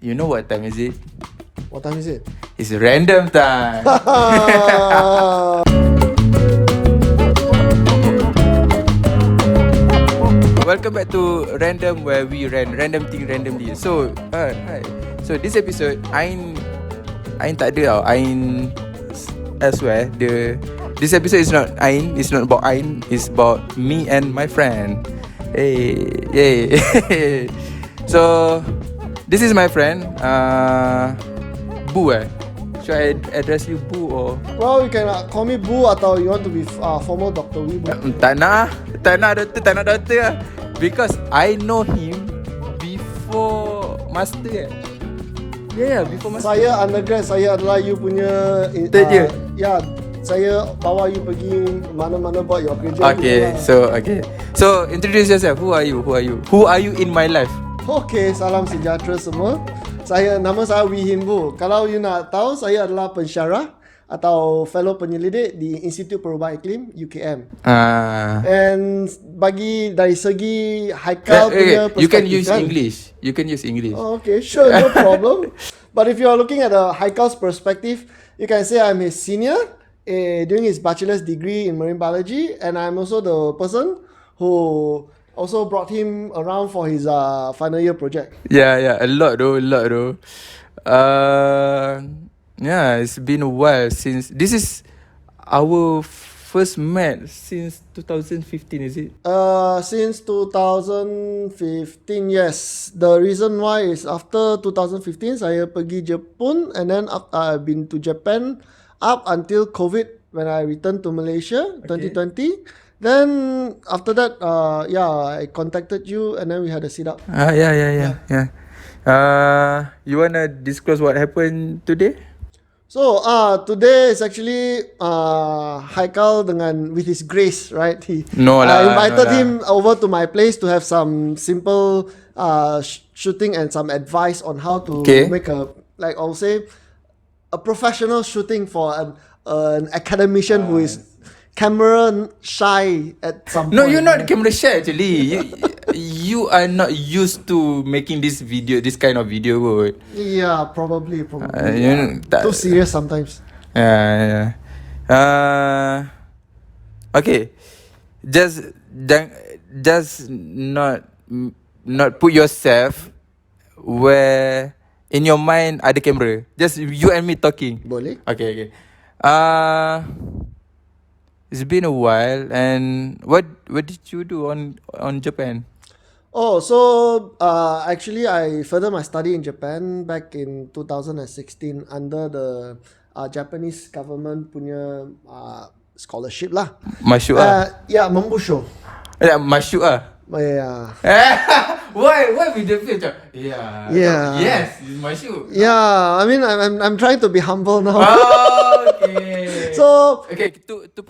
You know what time is it? What time is it? It's random time. Welcome back to Random, where we random thing randomly. So, hi. So this episode, Ain tak ada tau. Ain elsewhere. This episode is not Ain. It's not about Ain. It's about me and my friend. Hey, yay. So, this is my friend. Boo. Should I address you Boo or? Well, you can call me Boo atau you want to be formal Dr. Wee Boo. Tak nak doktor lah. Because I know him before master. Yeah, before master. Saya undergrad, saya adalah you punya Third year? Ya, saya bawa you pergi mana-mana buat your kerja. Okay, so introduce yourself. Who are you? Who are you in my life? Okay, salam sejahtera semua. Nama saya Wee Hin Boo. Kalau you nak tahu, saya adalah pensyarah atau fellow penyelidik di Institut Perubahan Iklim UKM. And dari segi Haikal punya perspektif, You can use English. Oh, okay, sure, no problem. But if you are looking at the Haikal's perspective, you can say I'm his senior doing his bachelor's degree in marine biology, and I'm also the person who also brought him around for his final year project. Yeah, a lot though. Yeah, it's been a while since this is our first met since 2015, is it? Since 2015, yes. The reason why is after 2015 saya pergi Jepun, and then I've been to Japan up until COVID when I returned to Malaysia 2020. Then after that, I contacted you, and then we had a sit up. Yeah. You wanna disclose what happened today? So today is actually Haikal with his grace, right? I invited him over to my place to have some simple shooting and some advice on how to make a professional shooting for an academician who is camera shy at some point. No, you're not camera shy actually. You are not used to making this kind of video. Yeah, probably. Too serious sometimes. Yeah. Okay. Just not put yourself where in your mind ada camera. Just you and me talking. Boleh? Okay. It's been a while, and what did you do on Japan? Oh, so actually I furthered my study in Japan back in 2016 under the Japanese government punya scholarship lah. Masuk Yeah, membusho. Masuk Yeah. Why with the face? Yeah. Yes, masuk. Yeah, I mean I'm trying to be humble now. Okay. So to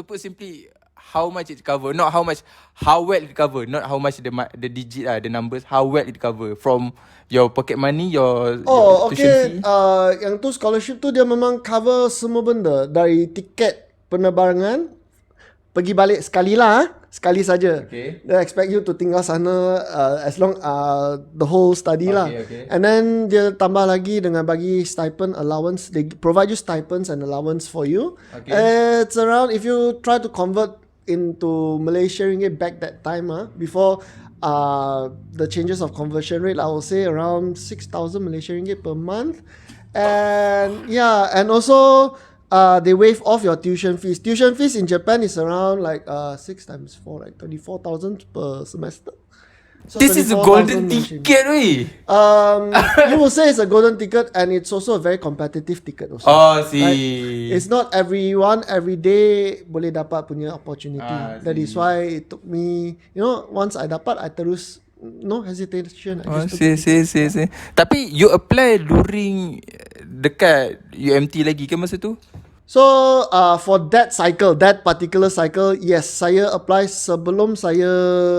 put simply, how much it cover, not how well it cover, not how much the digit the numbers, how well it cover from your pocket money, your tuition fee. Yang tu scholarship tu dia memang cover semua benda, dari tiket penerbangan pergi balik sekali saja. Okay. They expect you to tinggal sana as long the whole study lah. Okay. And then dia tambah lagi dengan bagi stipend allowance. They provide you stipends and allowance for you. Okay. It's around, if you try to convert into Malaysia ringgit back that time before the changes of conversion rate, I will say around 6,000 Malaysian ringgit per month. And and also they waive off your tuition fees. Tuition fees in Japan is around 6 times 4, like 24,000 per semester. So this is a golden ticket, you will say it's a golden ticket, and it's also a very competitive ticket also. Oh, see. Right? It's not everyone every day boleh dapat punya opportunity. That is why it took me, once I dapat, I terus no hesitation. See. Tapi you apply during dekat UMT lagi ke masa tu? So for that particular cycle, yes, saya apply sebelum saya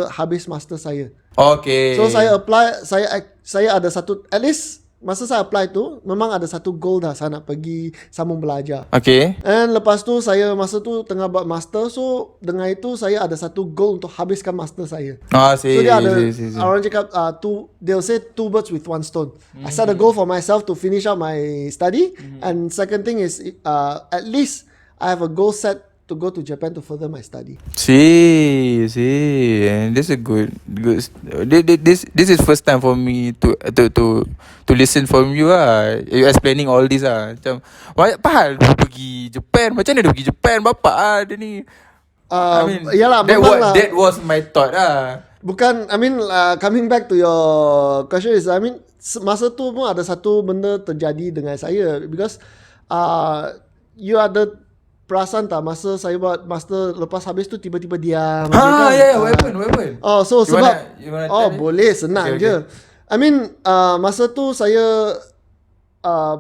habis master saya. Okay. So saya apply, saya ada satu, at least masa saya apply tu memang ada satu goal dah, saya nak pergi sambung belajar. Okay. And lepas tu saya masa tu tengah buat master, so dengan itu saya ada satu goal untuk habiskan master saya. So dia ada orang cakap they'll say two birds with one stone. I set a goal for myself to finish out my study, and second thing is at least I have a goal set to go to Japan to further my study. See, this is good. This is first time for me to listen from you ah. You explaining all this ah. Macam apa hal dia pergi Japan? Macam mana dia pergi Japan? Bapa dia ni. I mean, yalah, that was my thought ah. Bukan, I mean coming back to your question is, I mean masa tu pun ada satu benda terjadi dengan saya, because you ada perasan tak masa saya buat master lepas habis tu tiba-tiba diam. What happened? Oh, so you sebab wanna boleh senang je. I mean masa tu saya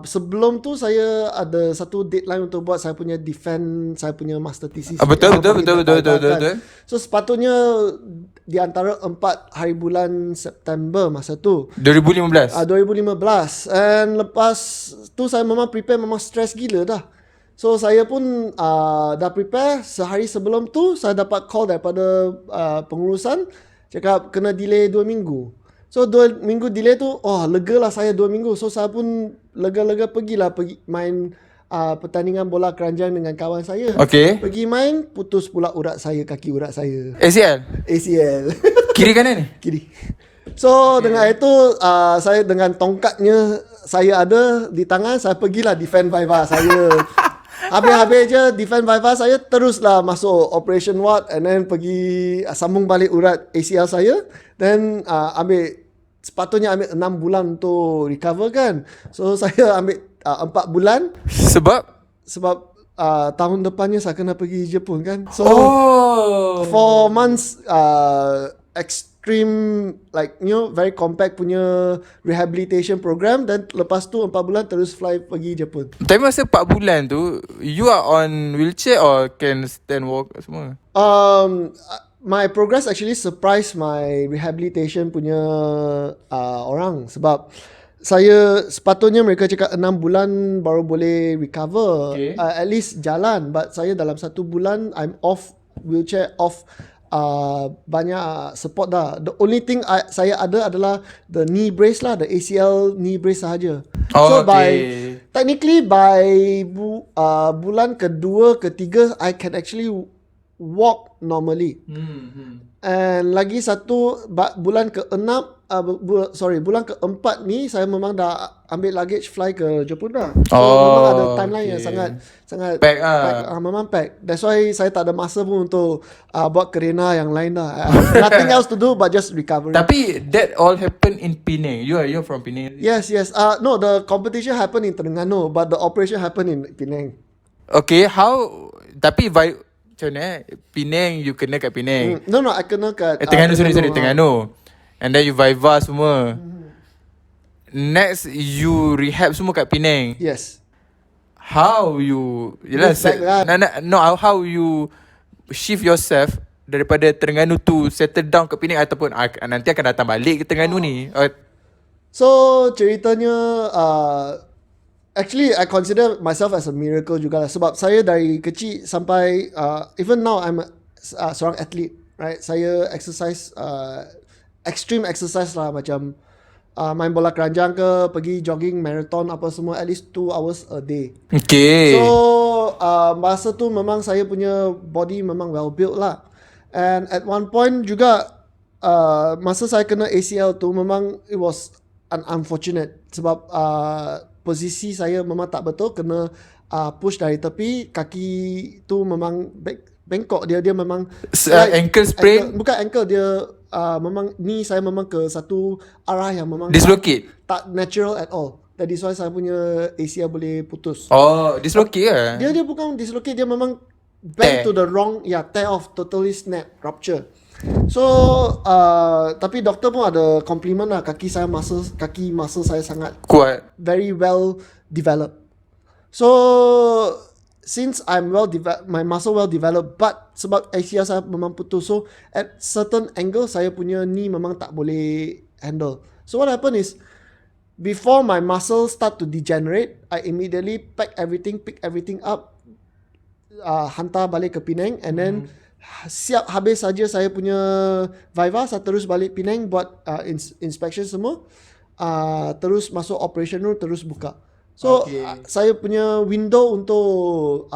sebelum tu saya ada satu deadline untuk buat saya punya defend saya punya master thesis. Betul. So sepatutnya di antara 4 hari bulan September masa tu 2015. 2015. And lepas tu saya memang prepare, memang stress gila dah. So saya pun dah prepare. Sehari sebelum tu saya dapat call daripada pengurusan, cakap kena delay 2 minggu. So 2 minggu delay tu, lega lah saya 2 minggu. So saya pun lega-lega pergi main pertandingan bola keranjang dengan kawan saya. Okay. Pergi main, putus pula kaki urat saya. ACL. Kiri kanan ni? Kiri. So dengan itu saya dengan tongkatnya saya ada di tangan, saya pergilah defend Viva saya. Habis-habis je defend Viva saya, teruslah masuk operation ward, and then pergi sambung balik urat ACL saya. Then sepatutnya ambil 6 bulan untuk recover kan. So saya ambil 4 bulan. Sebab tahun depannya saya kena pergi Jepun kan. So 4 months extreme, like very compact punya rehabilitation program, dan lepas tu 4 bulan terus fly pergi Jepun. Tapi masa 4 bulan tu you are on wheelchair or can stand walk semua? My progress actually surprised my rehabilitation punya orang, sebab saya sepatutnya mereka cakap 6 bulan baru boleh recover, at least jalan, but saya dalam 1 bulan I'm off wheelchair, off banyak support dah. The only thing saya ada adalah the knee brace lah, the ACL knee brace sahaja. Technically by bulan kedua, ketiga I can actually walk normally. And lagi satu bulan bulan keempat ni saya memang dah ambil luggage fly ke Jepun dah. So memang ada timeline yang sangat pack, memang pack. That's why saya tak ada masa pun untuk buat kerena yang lain dah. Nothing else to do but just recover. Tapi that all happen in Penang. You're from Penang? Yes. No, the competition happened in Terengganu, but the operation happened in Penang. Okay, how? Tapi macam mana? Penang, you kena kat Penang. No, I kena kat Terengganu, sorry, Terengganu. And then you Viva semua. Next, you rehab semua kat Penang. Yes. How you how you shift yourself daripada Terengganu to settle down kat Penang, ataupun nanti akan datang balik ke Terengganu ni? So ceritanya actually I consider myself as a miracle juga lah, sebab saya dari kecil sampai even now I'm seorang athlete, right? Saya exercise extreme exercise lah, macam main bola keranjang ke, pergi jogging, marathon apa semua, at least 2 hours a day. Okay. So masa tu memang saya punya body memang well built lah. And at one point juga masa saya kena ACL tu memang it was unfortunate, sebab posisi saya memang tak betul, kena push dari tepi, kaki tu memang bengkok, dia memang ankle sprain. Bukan ankle, dia memang ni saya memang ke satu arah yang memang dislocate, tak natural at all. That is why saya punya ACL boleh putus. Dislocate ke? Dia bukan dislocate, dia memang bend to the wrong, tear off, totally snap, rupture. So tapi doktor pun ada compliment lah, kaki muscle saya sangat kuat, very well developed. So since I'm my muscle well developed, but sebab ACL saya memang putus, so at certain angle saya punya knee memang tak boleh handle. So what happened is before my muscles start to degenerate, I immediately pick everything up, hantar balik ke Penang, and then siap habis saja saya punya Viva, saya terus balik Penang buat inspection semua, terus masuk operation room, terus buka. So saya punya window untuk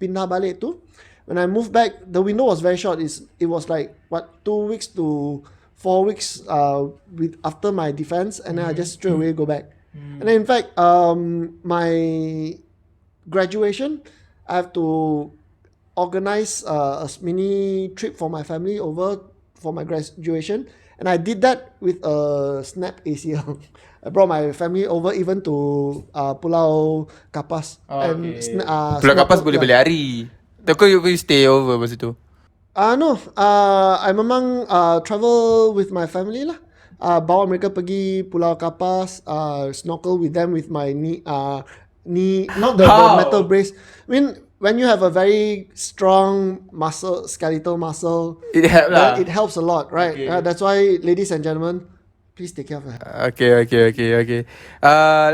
pindah balik tu, when I moved back, the window was very short. It was like 2 weeks to 4 weeks after my defense, and then I just straight away go back. And then in fact, my graduation, I have to organize a mini trip for my family over for my graduation, and I did that with a snap ACL. I brought my family over even to Pulau Kapas. Pulau Kapas boleh balik hari. Takut you stay over masa tu? No, I memang travel with my family lah. Bawa mereka pergi Pulau Kapas, snorkel with them with my knee, not the metal brace. I mean, when you have a very strong muscle, skeletal muscle, it helps a lot, right? Okay. That's why, ladies and gentlemen, please take care of it. Okay.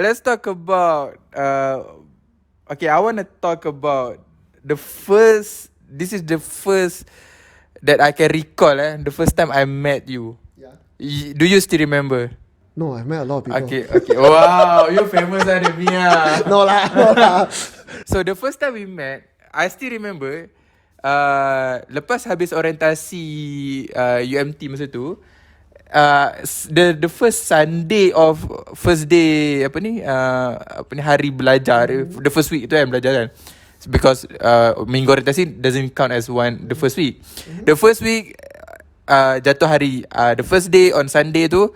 Let's talk about. I want to talk about the first. This is the first that I can recall. The first time I met you. Yeah. Do you still remember? No, I met a lot of people. Okay. Wow, you famous lah Mia. No lah. So the first time we met, I still remember. Lepas habis orientasi UMT masa tu, the first Sunday of first day hari belajar, the first week tu belajar kan, because minggu orientasi doesn't count as the first week. The first week jatuh hari, the first day on Sunday tu,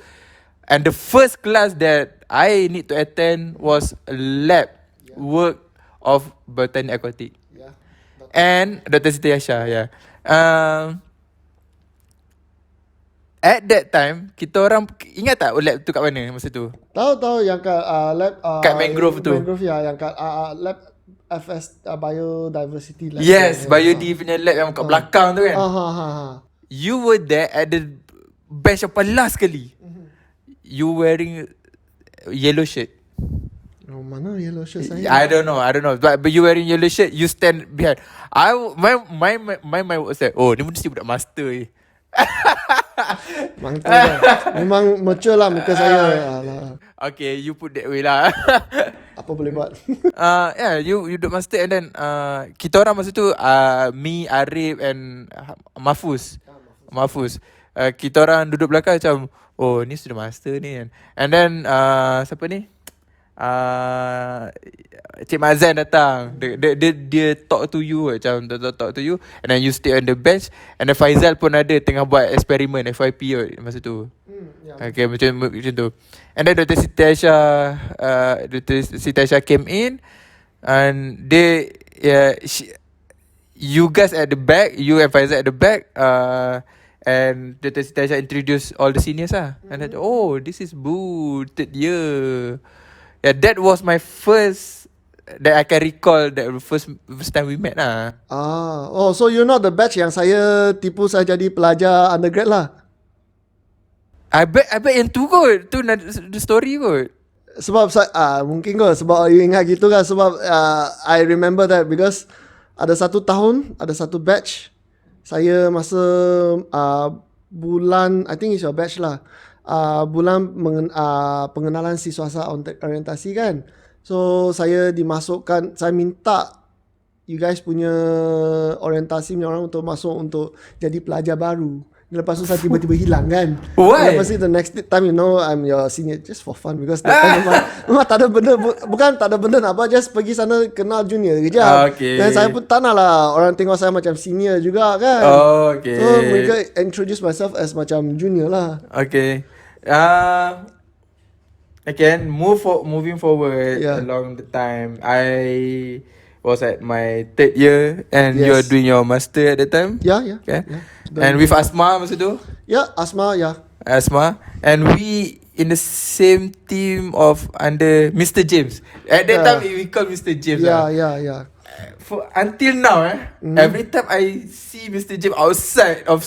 and the first class that I need to attend was a lab work of botany aquatic. And Dr. Siti Aisyah, at that time, kita orang ingat tak lab tu kat mana masa tu? Tahu yang kat lab kat mangrove tu. Mangrove yang kat lab FS biodiversity lab. Yes, biodiversity punya lab yang kat belakang tu kan. You were there at the bench yang paling last sekali. You wearing yellow shirt. Oh, mana yellow shirt saya? I don't know. But you wearing yellow shirt, you stand behind. My was like, oh, ni mesti budak master ni. Memang mature lah muka saya. Okay, you put that way lah. Apa boleh buat? You budak master, and then kita orang masa tu, me, Arif and Mahfuz. Kita orang duduk belakang macam, oh, ni sudah master ni kan. And then siapa ni? Cik Mazan datang. Dia talk to you macam talk to you, and then you stay on the bench. And then Faizal pun ada tengah buat eksperimen FYP masa tu. Okay, macam tu. And then Dr. Siti Aisyah came in, and you guys at the back, you and Faizal at the back, and Dr. Siti Aisyah introduce all the seniors lah. And then, oh, this is Boo, third year. Yeah, that was my first that I can recall, that first time we met lah. So you're not the batch yang saya tipu saya jadi pelajar undergrad lah. I bet yang tu kot, tu the story kot. Sebab mungkin kot sebab you ingat gitu kan, sebab I remember that because ada satu tahun, ada satu batch saya masa bulan, I think it's your batch lah, bulan pengenalan siswa orientasi kan. So saya dimasukkan, saya minta you guys punya orientasi punya orang untuk masuk untuk jadi pelajar baru. Lepas tu saya tiba-tiba hilang kan. Why? Lepas tu the next time I'm your senior just for fun, because that time memang tak ada benda, bukan tak ada benda nak apa, just pergi sana kenal junior kejap. Dan saya pun tak nak lah orang tengok saya macam senior juga kan. So mereka introduce myself as macam junior lah. Okay. Again, moving forward along the time, I was at my third year, and you are doing your master at that time. Yeah. Okay. And with Asma masa tu? Asma. And we in the same team of under Mr. James. At that time we call Mr. James. Yeah. For until now, every time I see Mr. James outside of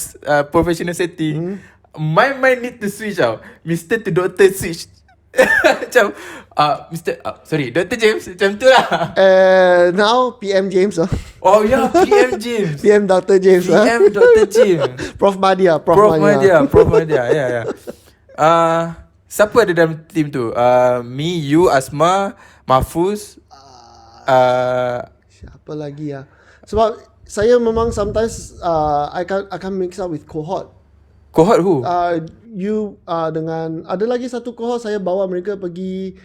professional setting, my mind need to switch out. Mr. to Doctor switch. Macam Mr. Sorry, Dr. James. Macam tu lah. Now PM James Oh yeah, PM James. PM Dr. James PM Dr. James. Prof Madia Prof Madia. Ya. Siapa ada dalam team tu? Me, you, Asma, Mahfuz. Siapa lagi ya? Sebab saya memang sometimes I akan mix up with cohort. Cohort who? You dengan ada lagi satu cohort saya bawa mereka pergi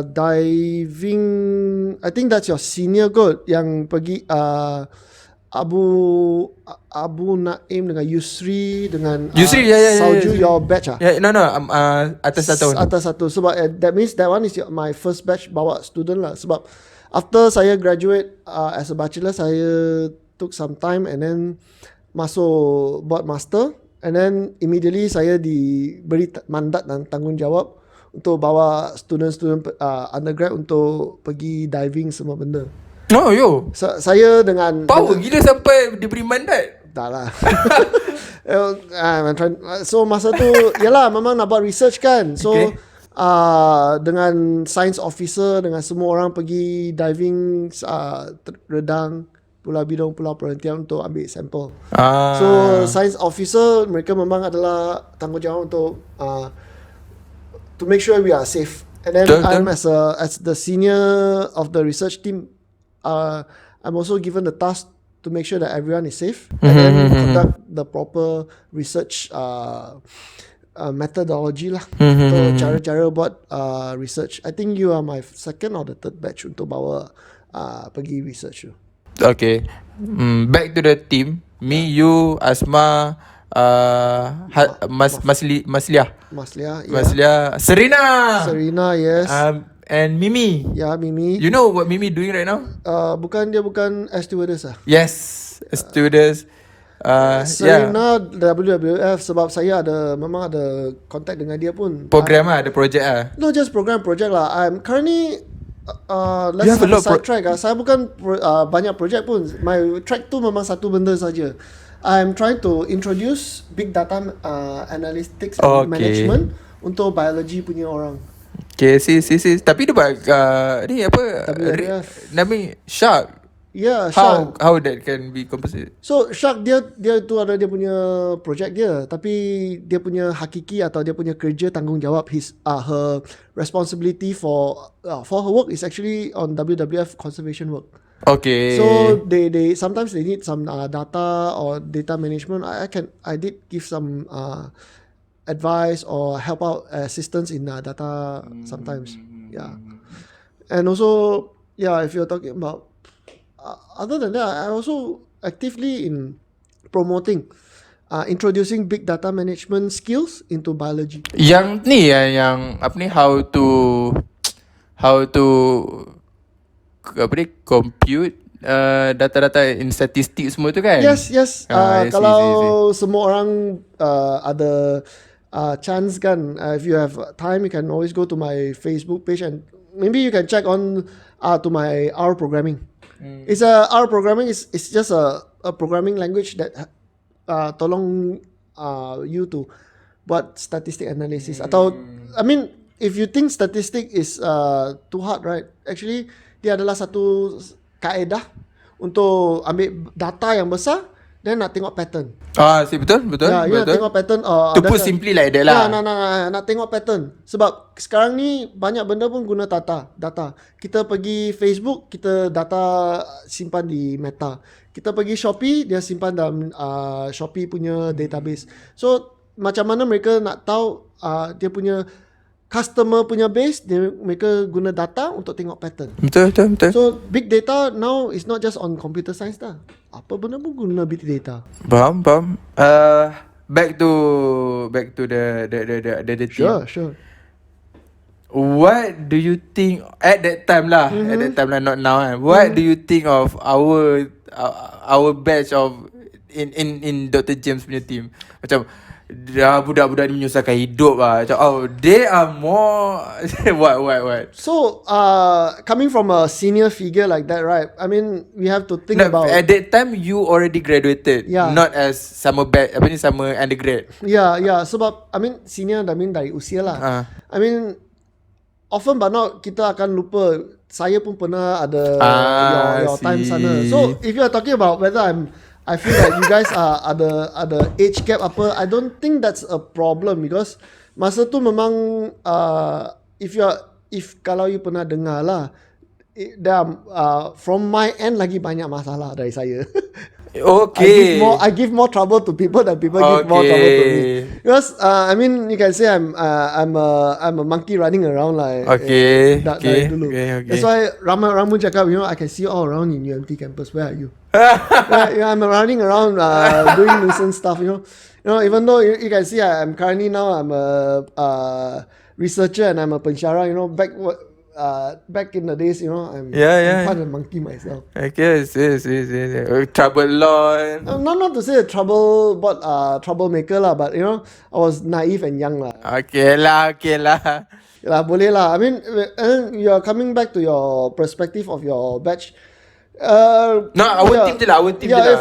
diving. I think that's your senior kot yang pergi Abu Naim dengan Yusri dengan Yusri, Sauju your batch No, atas satu. Atas satu. Sebab that means that one is my first batch bawa student lah. Sebab after saya graduate as a bachelor, saya took some time and then masuk buat master, and then immediately saya diberi mandat dan tanggungjawab untuk bawa student undergrad untuk pergi diving semua benda. Oh yo. Saya dengan power gila sampai diberi mandat. Tak lah. So masa tu yalah memang nak buat research kan. So okay. Dengan science officer, dengan semua orang pergi diving redang Pulau Bidong, Pulau Perhentian untuk ambil sampel. So science officer mereka memang adalah tanggungjawab untuk to make sure we are safe. And then I'm as the senior of the research team, I'm also given the task to make sure that everyone is safe and then conduct the proper research methodology lah. So cara-cara buat research. I think you are my second or the third batch untuk bawa pergi research tu. Okay. Back to the team. Me, you, Asma, Masliah, Serena, yes. And Mimi. Yeah, Mimi. You know what Mimi doing right now? Dia bukan air stewardess Yes, stewardess. Serena WWF sebab saya memang ada contact dengan dia pun. Program ada project Not just project lah. I'm currently let's have a side track saya bukan banyak project pun. My track tu memang satu benda saja. I'm trying to introduce big data analytics and management untuk biology punya orang. Okay, see. Tapi dia buat ni apa? WWF. Nama Shark. Yeah, Shark. How that can be compensated? So Shark dia tu ada dia punya project dia, tapi dia punya hakiki atau dia punya kerja tanggungjawab her responsibility for her work is actually on WWF conservation work. Okay. So they sometimes they need some data or data management. I did give some advice or help out assistance in data sometimes. Yeah. And also if you're talking about other than that, I also actively in promoting introducing big data management skills into biology. Yang ni yang apa ni how to compute data-data in statistics semua tu kan? Yes. Kalau semua orang ada chance kan, if you have time you can always go to my Facebook page and maybe you can check on to my R programming. It's R programming is just a programming language that tolong you to buat statistic analysis atau I mean if you think statistic is too hard, right? Actually dia adalah satu kaedah untuk ambil data yang besar dan nak tengok pattern. Betul. Ya, nak tengok pattern. To put simply like that lah. Nak tengok pattern. Sebab sekarang ni banyak benda pun guna data. Kita pergi Facebook, kita data simpan di Meta. Kita pergi Shopee, dia simpan dalam Shopee punya database. So macam mana mereka nak tahu dia punya customer punya base, mereka guna data untuk tengok pattern. Betul. So big data now is not just on computer science dah. Apa benda pun guna big data. Faham. Back to the team. Sure. What do you think at that time lah? At that time lah, not now. What do you think of our batch of in Dr. James punya team? Macam budak-budak ni menyusahkan hidup lah. Macam, oh, they are more what? So, coming from a senior figure like that, right? I mean, we have to think No, about. at that time you already graduated, Yeah. not as sama sama undergrad. Yeah. Sebab, I mean, senior, I mean dari usia lah. I mean, often but not kita akan lupa. Saya pun pernah ada your time sana. So, if you are talking about whether I feel like you guys are ada age gap apa, I don't think that's a problem because masa tu memang if kalau you pernah dengar lah, from my end lagi banyak masalah dari saya. Okay. I give more trouble to people than people give more trouble to me. Because I mean, you can say I'm a monkey running around like dari dulu. Okay. That's why Ramu cakap, I can see you all around in UMT campus. Where are you? Right, I'm running around doing nuisance stuff. Even though you can see I'm currently now I'm a researcher and I'm a pensyarah. Back in the days, I'm quite a monkey myself. Okay, yes. Trouble lot. Not to say a troublemaker lah, but I was naive and young lah. Okay lah. Lah, boleh lah. I mean, you're coming back to your perspective of your batch. Our team je lah.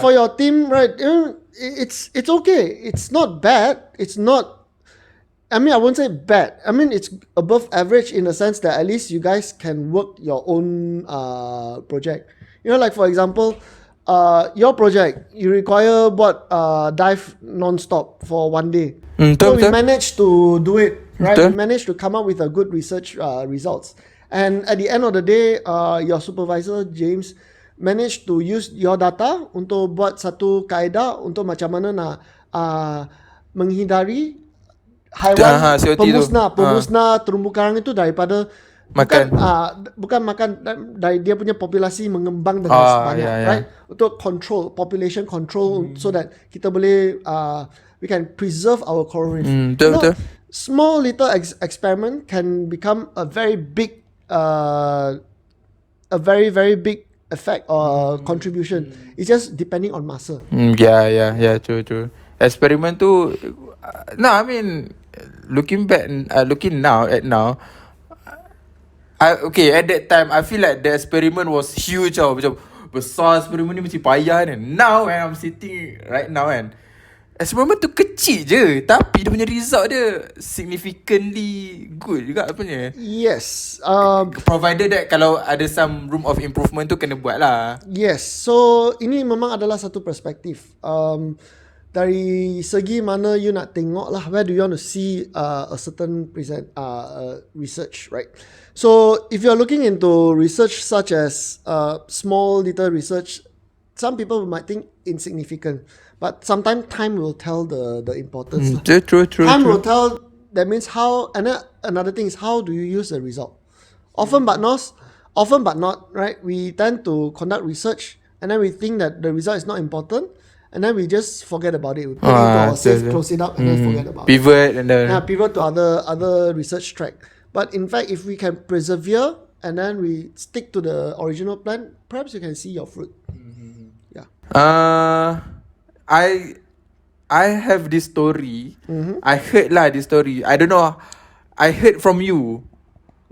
For your team, right? It's okay. It's not bad. It's not. I mean, I won't say bad. I mean, it's above average in the sense that at least you guys can work your own project. Like for example, your project, you require dive non-stop for 1 day. So we managed to do it, right? We managed to come up with a good research results. And at the end of the day, your supervisor, James, managed to use your data untuk buat satu kaedah untuk macam mana nak menghindari haiwan pemusnah terumbu karang itu daripada bukan makan dari dia punya populasi mengembang dengan sebanyak, right? Untuk population control so that kita boleh we can preserve our coral reef. Betul. Small little experiment can become a very big very big effect or contribution. It's just depending on masa. True. Eksperimen tu I mean looking now at that time I feel like the experiment was huge macam besar eksperimen ni mesti payah kan. Now when I'm sitting right now kan, eksperimen tu kecil je tapi dia punya result dia significantly good juga punya. Yes. Provided that kalau ada some room of improvement tu kena buat lah. Yes. So ini memang adalah satu perspektif. Dari segi mana you nak tengok lah, where do you want to see a certain research, right? So if you're looking into research such as small little research, some people might think insignificant, but sometimes time will tell the importance. True. Time will tell. That means how. And another thing is how do you use the result? Often but not, right? We tend to conduct research and then we think that the result is not important. And then we just forget about it. We put it into our safe, close it up, and then forget about it. Pivot to other research track. But in fact, if we can persevere and then we stick to the original plan, perhaps you can see your fruit. Yeah. I have this story. I heard this story. I don't know. I heard from you.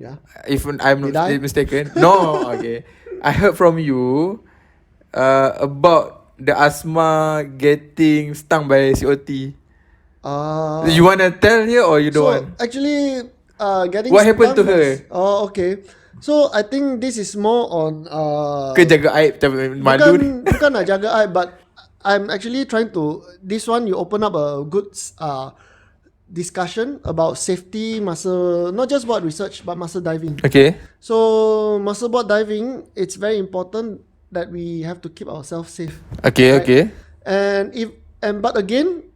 Yeah. If I'm not mistaken. No. Okay. I heard from you about the Asma getting stung by COT. You wanna tell here or you don't want? Actually, getting what happened to her? Oh, okay. So I think this is more on jaga aib malu. Bukan nak jaga aib, but I'm actually trying to. This one you open up a good discussion about safety masa, not just about research but masa diving. Okay. So masa buat diving, it's very important that we have to keep ourselves safe. Okay, right? Okay. But again,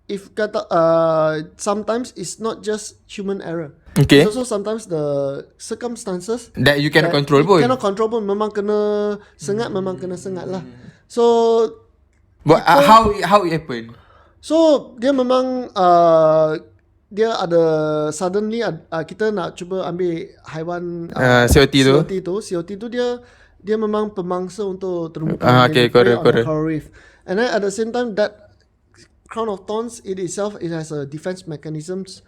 if kata sometimes it's not just human error. Okay. It's also sometimes the circumstances that you cannot control pun. Cannot control pun, memang kena sengat, memang kena sengat lah. So but how it happened? So dia memang dia ada suddenly kita nak cuba ambil haiwan COT tu dia memang pemangsa untuk terumbu karang. Correct. Coral reef. And then at the same time that crown of thorns, it itself, it has a defense mechanisms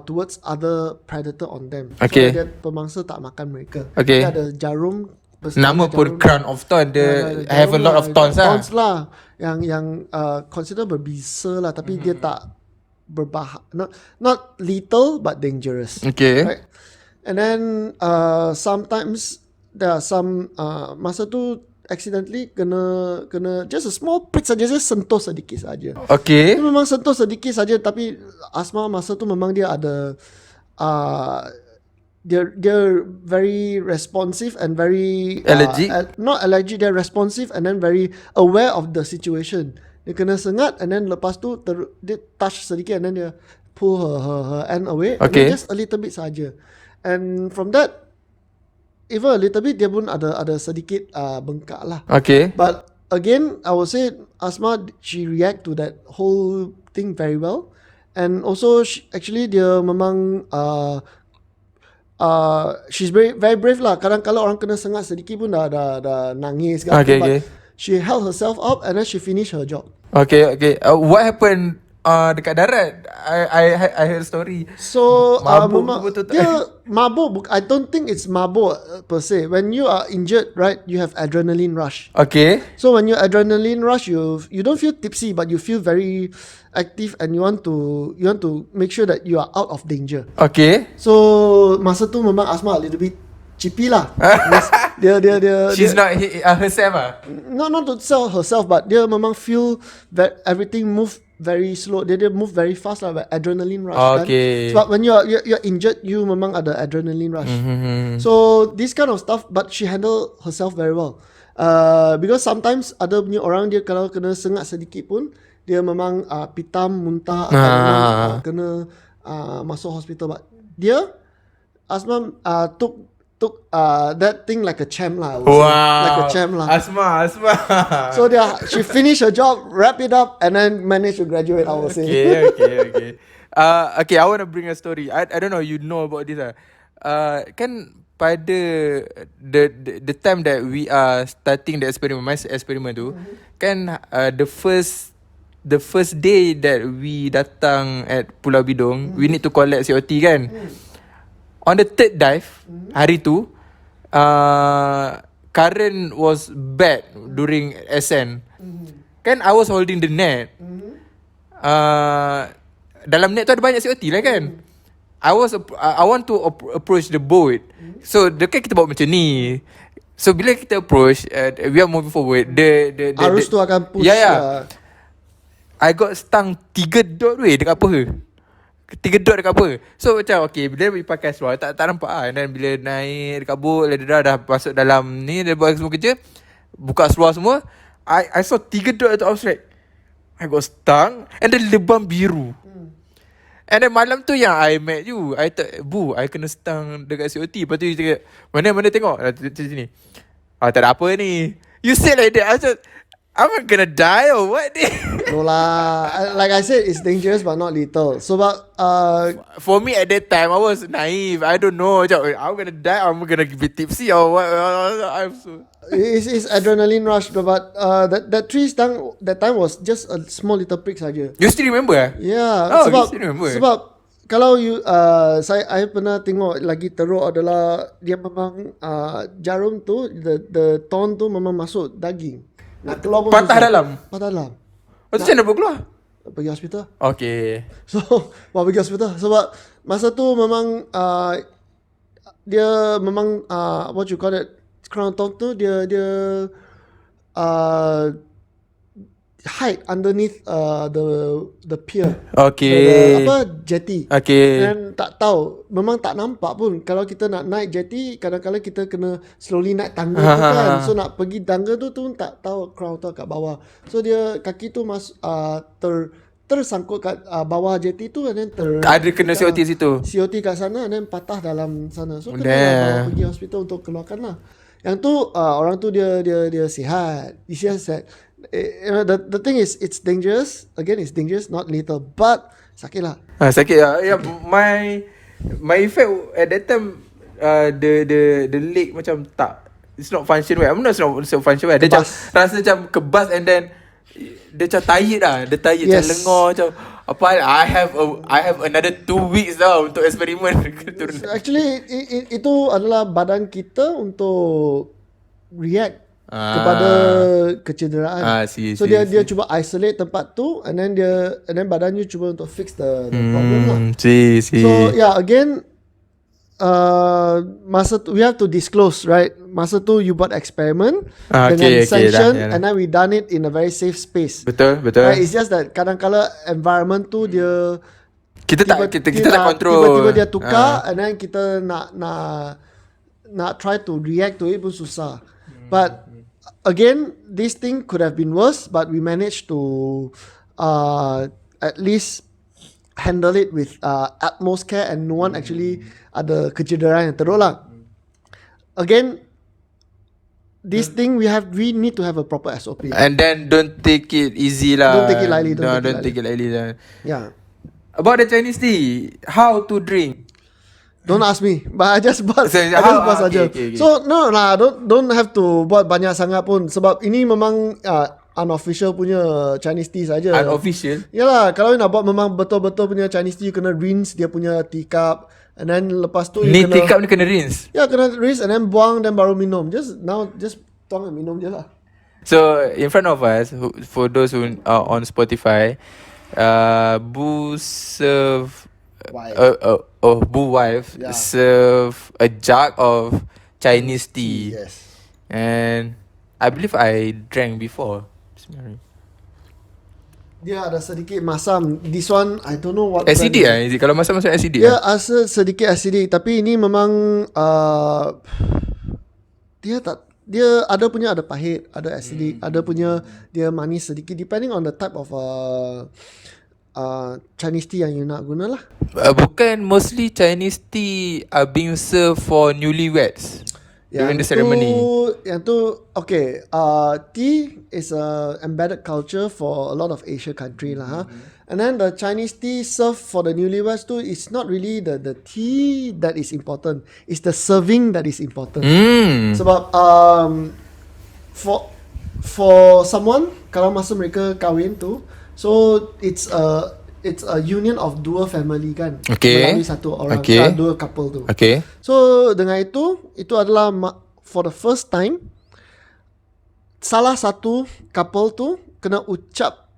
towards other predator on them. Okay. So dia pemangsa tak makan mereka. Okay. Dia ada jarum. Nama pun crown of thorn. Dia have a lot of thorns lah. Thorns lah. Yang consider berbisa lah. Tapi dia tak not lethal but dangerous. Okay. Right? And then sometimes there are some masa tu accidentally kena just a small prick saja, just sentuh sedikit saja. Okay. Dia memang sentuh sedikit saja, tapi asma masa tu memang dia ada they're very responsive and very allergic. Not allergic, they're responsive and then very aware of the situation. Dia kena sengat and then lepas tu dia touch sedikit and then dia pull her hand away. Okay. And just a little bit saja. And from that, even a little bit, dia pun ada sedikit bengkak lah. Okay. But again, I would say Asma, she react to that whole thing very well. And also, actually dia memang she's very very brave lah. Kadang kalau orang kena sengat sedikit pun dah nangis kan. Okay, But okay. she held herself up and then she finished her job. Okay, okay. What happened dekat darat? I heard story. So Mabuk memang betul tak? dia mabuk. I don't think it's mabuk per se. When you are injured, right, you have adrenaline rush. Okay. So when you adrenaline rush, you don't feel tipsy, but you feel very active and you want to make sure that you are out of danger. Okay. So masa tu memang Asma a little bit chippy lah. dia She's not herself ah. not to sell herself, but dia memang feel that everything move very slow. Dia move very fast lah, but adrenaline rush. Okay. Kan? But when you're injured, you memang ada adrenaline rush. Mm-hmm. So this kind of stuff, but she handle herself very well. Because sometimes ada punya orang dia kalau kena sengat sedikit pun dia memang pitam, muntah, atau memang kena masuk hospital. But dia Asma took that thing like a champ lah. Like a champ lah. Asma. So she finished her job, wrap it up, and then managed to graduate, I would say. Okay. Okay, I want to bring a story. I don't know you know about this kan pada the time that we are starting the experiment, my experiment tu, kan the first day that we datang at Pulau Bidong, we need to collect COT kan. On the third dive, hari tu, current was bad during ascent. Kan I was holding the net. Dalam net tu ada banyak COT lah kan. I want to approach the boat. So dekat kita bawa macam ni. So bila kita approach, we are moving forward. Arus tu akan push. Yeah. I got stung 3 dot dekat apa ke? 3 dot dekat apa. So macam okay, bila we pakai seluar tak nampak lah. And then bila naik dekat boat, dah masuk dalam ni, dah buat semua kerja, buka seluar semua, I saw 3 dot tu. I was like, I got stung. And then lebam biru. And then malam tu yang I met you, I thought, Bu, I kena stung dekat COT. Lepas tu you cakap, mana tengok sini. Tak ada apa ni. You said like that. I thought, I'm gonna die or what ni? No lah. Like I said, it's dangerous but not lethal. So but for me at that time, I was naive. I don't know. Macam, I'm gonna die or I'm gonna be tipsy or what. I'm so... It's adrenaline rush. But that tree stung that time was just a small little prick saja. You still remember? Yeah. Oh, sebab, you still remember? Sebab kalau you saya pernah tengok lagi teruk adalah dia memang jarum tu, the thorn tu memang masuk daging. Nak keluar pun Patah susah. dalam? Patah dalam. Macam mana boleh keluar? Pergi hospital. Okay. So pergi hospital. Sebab masa tu memang dia memang what you call it, crown thorn tu dia hide underneath the pier. Okay. Jetty. Okay. Dan tak tahu, memang tak nampak pun. Kalau kita nak naik jetty, kadang-kadang kita kena slowly naik tangga tu kan. So nak pergi tangga tu tak tahu crown tu kat bawah. So dia kaki tu tersangkut kat bawah jetty tu, and then ada kena COT situ. COT kat sana, and then patah dalam sana. So kena bawa pergi hospital untuk keluarkan lah. Yang tu orang tu dia sihat. Dia sihat. The thing is, it's dangerous. Again, it's dangerous, not lethal, but sakit lah. Sakit lah. Yeah, my effect at that time, the leg macam tak, it's not function well. I'm not function well. Dia macam rasa macam kebas, and then dia macam tired lah. Dia tired macam lengar macam apa, I have another 2 weeks tau untuk eksperimen. Actually itu adalah badan kita untuk react kepada kecederaan. So dia cuba isolate tempat tu, and then badannya cuba untuk fix the problem lah. So yeah, again, masa tu we have to disclose, right? Masa tu you buat eksperimen dengan sanction, and then we done it in a very safe space. Betul. Right? It's just that kadang-kala environment tu dia kita tak control. Tiba-tiba dia tukar, and then kita nak try to react to it pun susah. But again, this thing could have been worse, but we managed to at least handle it with utmost care, and no one actually ada kecederaan yang teruk lah. Again, this thing we need to have a proper SOP. And then don't take it easy lah. Don't take it lightly. Don't take it lightly lah. Yeah. About the Chinese tea, how to drink? Don't ask me, but I just buat. So, saja. Okay. So no lah, don't have to buat banyak sangat pun, sebab ini memang unofficial punya Chinese tea saja. Unofficial? Yalah, kalau nak buat memang betul-betul punya Chinese tea, you kena rinse dia punya teacup, and then lepas tu teacup ni kena rinse? Ya, kena rinse and then buang, then baru minum. Just tuang and minum je lah. So in front of us, for those who are on Spotify, Boo serve Boo wife serve a jug of Chinese tea. Yes. And I believe I drank before. Dia ada sedikit masam. This one I don't know what acidic lah. Kalau masam acidic dia rasa sedikit acidic, tapi ini memang dia ada pahit, ada acidic, ada punya dia manis sedikit, depending on the type of Chinese tea yang you nak guna lah. Bukan mostly Chinese tea are being served for newlyweds during the ceremony. Yang tu okay. Tea is a embedded culture for a lot of Asia country lah. And then the Chinese tea served for the newlyweds too, it's not really the tea that is important. It's the serving that is important. Sebab for someone, kalau masa mereka kahwin tu, so it's a union of dua family kan. Melalui satu orang, dua couple tu. So dengan itu adalah for the first time salah satu couple tu kena ucap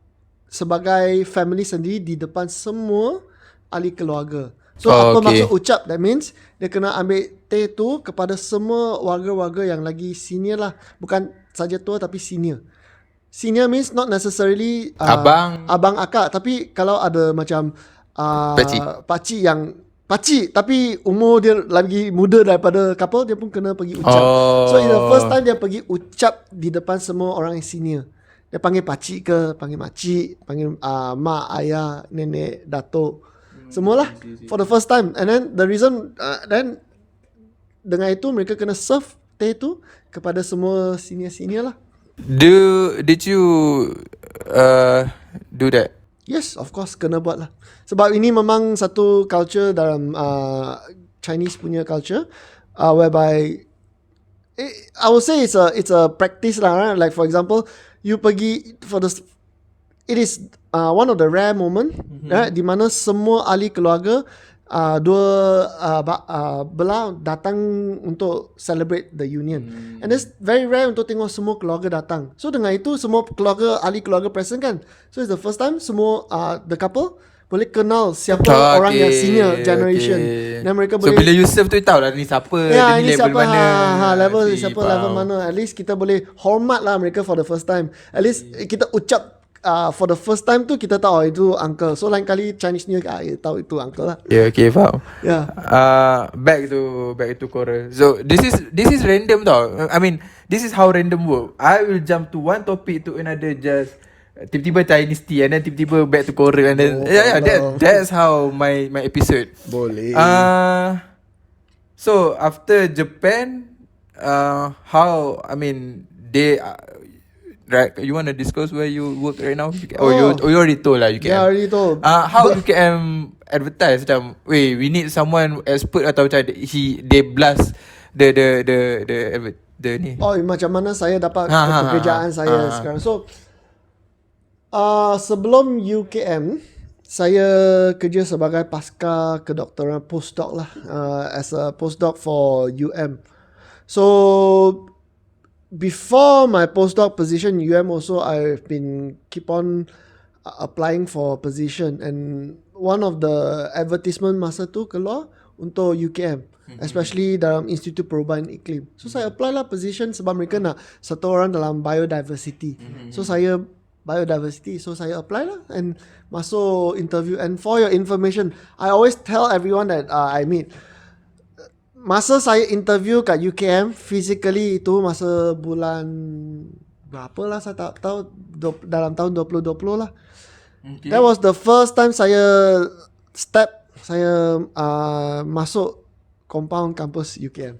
sebagai family sendiri di depan semua ahli keluarga. So apa maksud ucap? That means dia kena ambil teh tu kepada semua warga-warga yang lagi senior lah. Bukan saja tua tapi senior. Senior means not necessarily abang akak, tapi kalau ada macam pakcik tapi umur dia lagi muda daripada couple, dia pun kena pergi ucap. So in the first time dia pergi ucap di depan semua orang yang senior. Dia panggil pakcik ke, panggil makcik, panggil mak, ayah, nenek, datuk, semualah for the first time. And then the reason then dengan itu mereka kena serve teh tu kepada semua senior-senior lah. Did you do that? Yes, of course, kena buat lah. Sebab ini memang satu culture dalam Chinese punya culture, whereby I would say it's a practice lah, right? Like for example, you pergi it is one of the rare moment, right, di mana semua ahli keluarga belah datang untuk celebrate the union. And it's very rare untuk tengok semua keluarga datang. So dengan itu semua ahli keluarga present kan. So it's the first time semua the couple boleh kenal siapa orang yang senior generation. Dan mereka boleh, so bila you serve tu tahu lah ni siapa, dia ni level mana, level mana. At least kita boleh hormat lah mereka for the first time. At least kita ucap for the first time tu kita tahu itu uncle. So lain kali Chinese New Year tahu itu uncle lah. Yeah, okay, faham. Yeah. Back to Korea. So this is random tau. I mean, this is how random work. I will jump to one topic to another, just tiba-tiba Chinese tea, and then tiba-tiba back to Korea, and then that's how my episode. Boleh. So after Japan, how, I mean, they right, you want to discuss where you work right now? You already told lah. Yeah, already told. How you can advertise macam, we need someone expert atau macam they blast the ni. Macam mana saya dapat pekerjaan saya sekarang. So Sebelum UKM, saya kerja sebagai pasca kedoktoran postdoc lah, as a postdoc for UM. So before my postdoc position UM also, I've been keep on applying for position, and one of the advertisement masa tu keluar untuk UKM, especially dalam Institut Perubahan Iklim. So saya apply lah position sebab mereka nak satu orang dalam biodiversity. So saya biodiversity, so saya apply lah and masuk interview. And for your information, I always tell everyone that I meet, masa saya interview kat UKM physically itu masa bulan berapa lah saya tak tahu, dalam tahun 2020 lah. Okay. That was the first time saya masuk compound kampus UKM.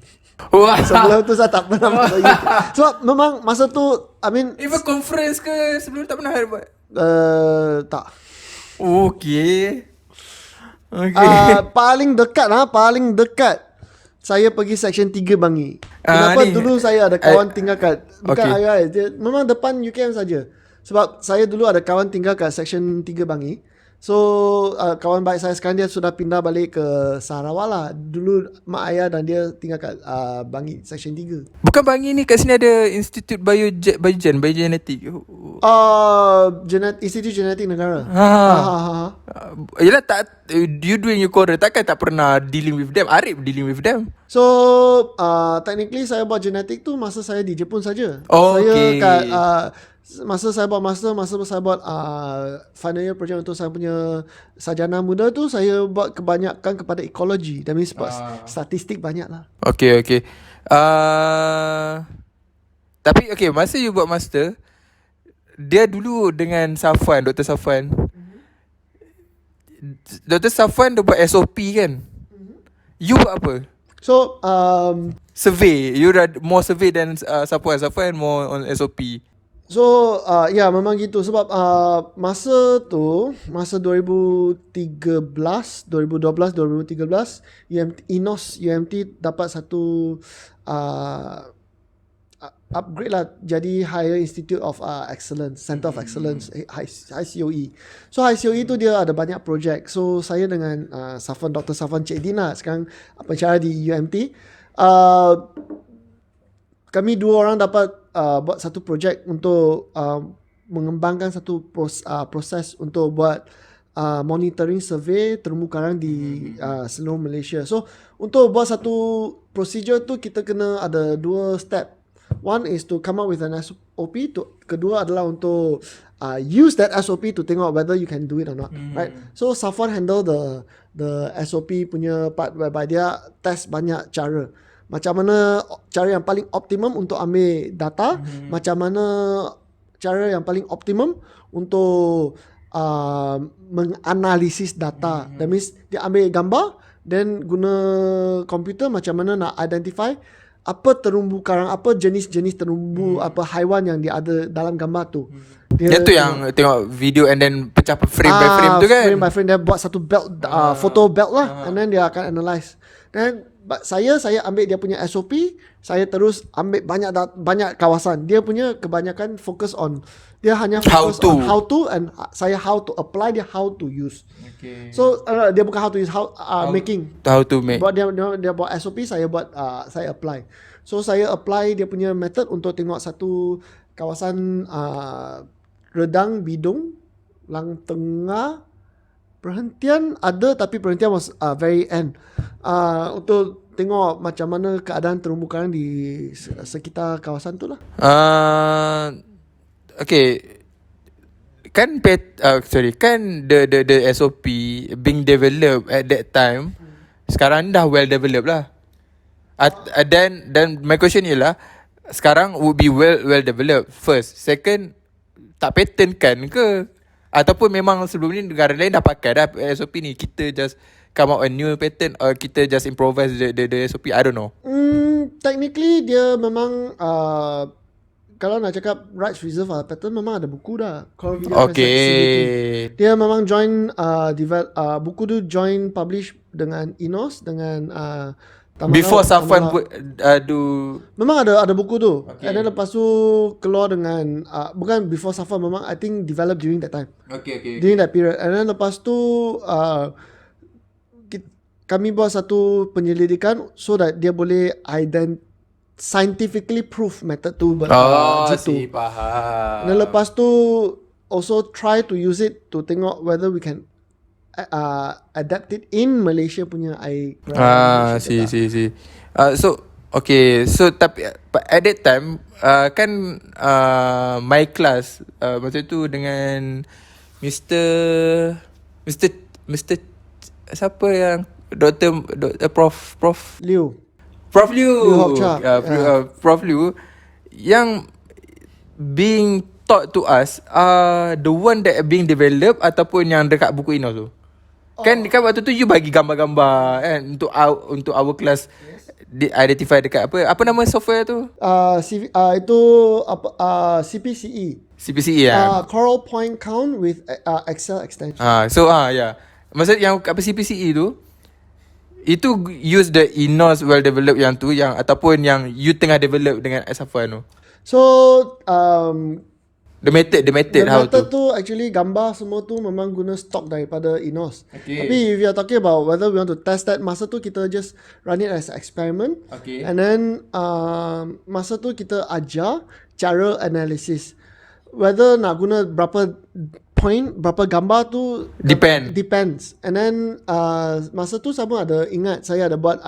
Wah. Sebelum tu saya tak pernah masuk UKM. Sebab memang masa tu, I mean, even conference ke sebelum tak pernah buat? Tak. Okay. Paling dekat saya pergi section 3 Bangi. Kenapa dulu saya ada kawan tinggal kat, bukan dia memang depan UKM saja. Sebab saya dulu ada kawan tinggal kat section 3 Bangi. So kawan baik saya sekarang dia sudah pindah balik ke Sarawak lah. Dulu mak ayah dan dia tinggal kat Bangi section 3. Bukan Bangi ni, kat sini ada Institut Biogenetik. Institut Genetik Negara. Yelah, tak, you doing your career takkan tak pernah dealing with them. Arif dealing with them. So technically saya buat genetik tu masa saya di Jepun saja. Saya kat masa saya buat master, masa saya buat final year project untuk saya punya sarjana muda tu, saya buat kebanyakan kepada ekologi. That means statistik banyak lah. Okay. Tapi okay, masa you buat master, dia dulu dengan Safwan, Dr. Safwan. Dr. Safwan dia buat SOP kan? You buat apa? So survey. You more survey than Safwan more on SOP. So memang gitu. Sebab masa 2013, 2013 UMT dapat satu upgrade lah, jadi Higher Institute of Excellence, Center of Excellence, HICOE. So HICOE tu dia ada banyak projek. So saya dengan Dr. Safwan Cik Dina sekarang pensyarah di UMT, kami dua orang dapat buat satu projek untuk mengembangkan satu proses untuk buat monitoring survey terumbu karang di seluruh Malaysia. So untuk buat satu procedure tu kita kena ada dua step. One is to come up with an SOP. Kedua adalah untuk use that SOP to tengok whether you can do it or not. Right? So Safwan handle the SOP punya part whereby dia test banyak cara. Macam mana cara yang paling optimum untuk ambil data, macam mana cara yang paling optimum untuk menganalisis data. That means dia ambil gambar, then guna komputer macam mana nak identify apa terumbu karang, apa jenis-jenis terumbu, apa haiwan yang dia ada dalam gambar tu. Dia tu yang tengok video and then pecah frame by frame tu kan? Frame by frame, dia buat satu belt, photo belt lah, and then dia akan analyse. Then saya ambil dia punya SOP, saya terus ambil banyak kawasan. Dia punya kebanyakan fokus on, dia hanya fokus on how to, and saya how to apply, dia how to use. Okay. So dia bukan how to use, making. How to make. Buat dia buat SOP, saya buat saya apply. So saya apply dia punya method untuk tengok satu kawasan Redang, Bidung, Lang Tengah, perhentian ada, tapi perhentian was very end. Untuk tengok macam mana keadaan terumbu karang di sekitar kawasan tu lah. Okay. Kan the SOP being developed at that time, sekarang dah well developed lah. Then my question ialah, sekarang would be well developed first. Second, tak patent kan ke? Ataupun memang sebelum ni negara lain dah pakai dah SOP ni, kita just come out a new patent, or kita just improvise the SOP? I don't know. Technically dia memang kalau nak cakap rights reserve patent, memang ada buku dah. Kalau okay. Dia memang join buku tu join publish dengan INOS, dengan Before Safwan put do. Memang ada buku tu. Okay. And then lepas tu keluar dengan bukan before Safwan, memang I think developed during that time. Okay. During that period. And then lepas tu kami buat satu penyelidikan so that dia boleh scientifically prove method tu jitu. Faham. Dan lepas tu also try to use it to tengok whether we can adapt it in Malaysia punya air. See. So okay, so tapi at that time kan my class masa tu dengan Mr. siapa yang Dr. Prof Liu. Prof Liu yang being taught to us the one that being developed ataupun yang dekat buku Inos tu. Kan waktu tu you bagi gambar-gambar kan untuk our class. Yes. Identify dekat apa nama software tu? Itu CPCE. CPCE Coral Point Count with Excel extension. Yeah. Maksud yang apa CPCE tu? Itu use the Inos well developed yang tu yang ataupun yang you tengah develop dengan Safwan tu. So the method how tu actually gambar semua tu memang guna stock daripada Inos. Okay. Tapi if you are talking about whether we want to test that, masa tu kita just run it as an experiment. Okay. And then masa tu kita ajar cara analisis. Whether nak guna berapa point, berapa gambar tu depends. And then masa tu sama saya ada buat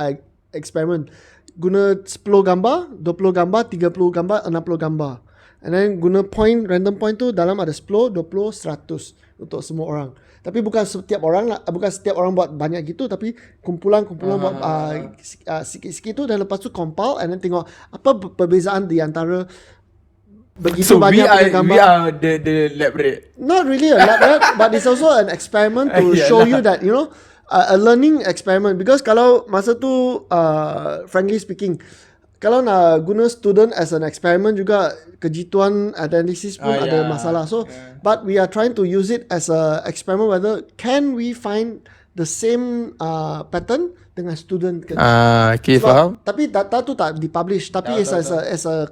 eksperimen. Guna 10 gambar, 20 gambar, 30 gambar, 60 gambar. And then guna random point tu dalam ada 10, 20, 100 untuk semua orang. Tapi bukan setiap orang buat banyak gitu, tapi kumpulan buat sikit-sikit tu dan lepas tu compile and then tengok apa perbezaan di antara begitu banyak gambar. We are the lab rat. Not really a lab rat, but it's also an experiment to show you that, you know, a learning experiment. Because kalau masa tu, frankly speaking, kalau nak guna student as an experiment juga, kejituan analisis pun ada masalah. So, but we are trying to use it as a experiment whether can we find the same pattern dengan student. Okay, faham. Tapi data tu tak dipublish, tapi as a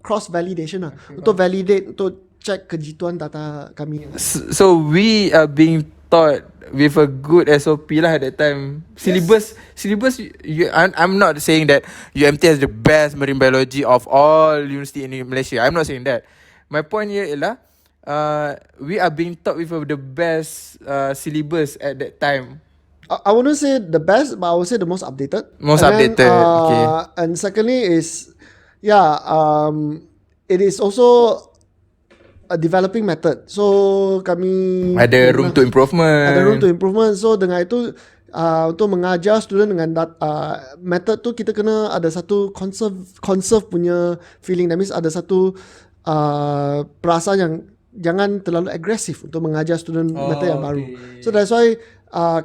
cross validation lah. Untuk validate, untuk check kejituan data kami. So we are being taught with a good SOP lah at that time. Syllabus I'm not saying that UMT has the best marine biology of all university in Malaysia. I'm not saying that. My point here ialah we are being taught with the best syllabus at that time. I wouldn't say the best, but I would say the most updated. Okay. And secondly is it is also a developing method. So kami ada room to improvement. So dengan itu untuk mengajar student dengan method tu kita kena ada satu conserve punya feeling. That means ada satu perasaan yang jangan terlalu agresif untuk mengajar student method yang baru. So that's why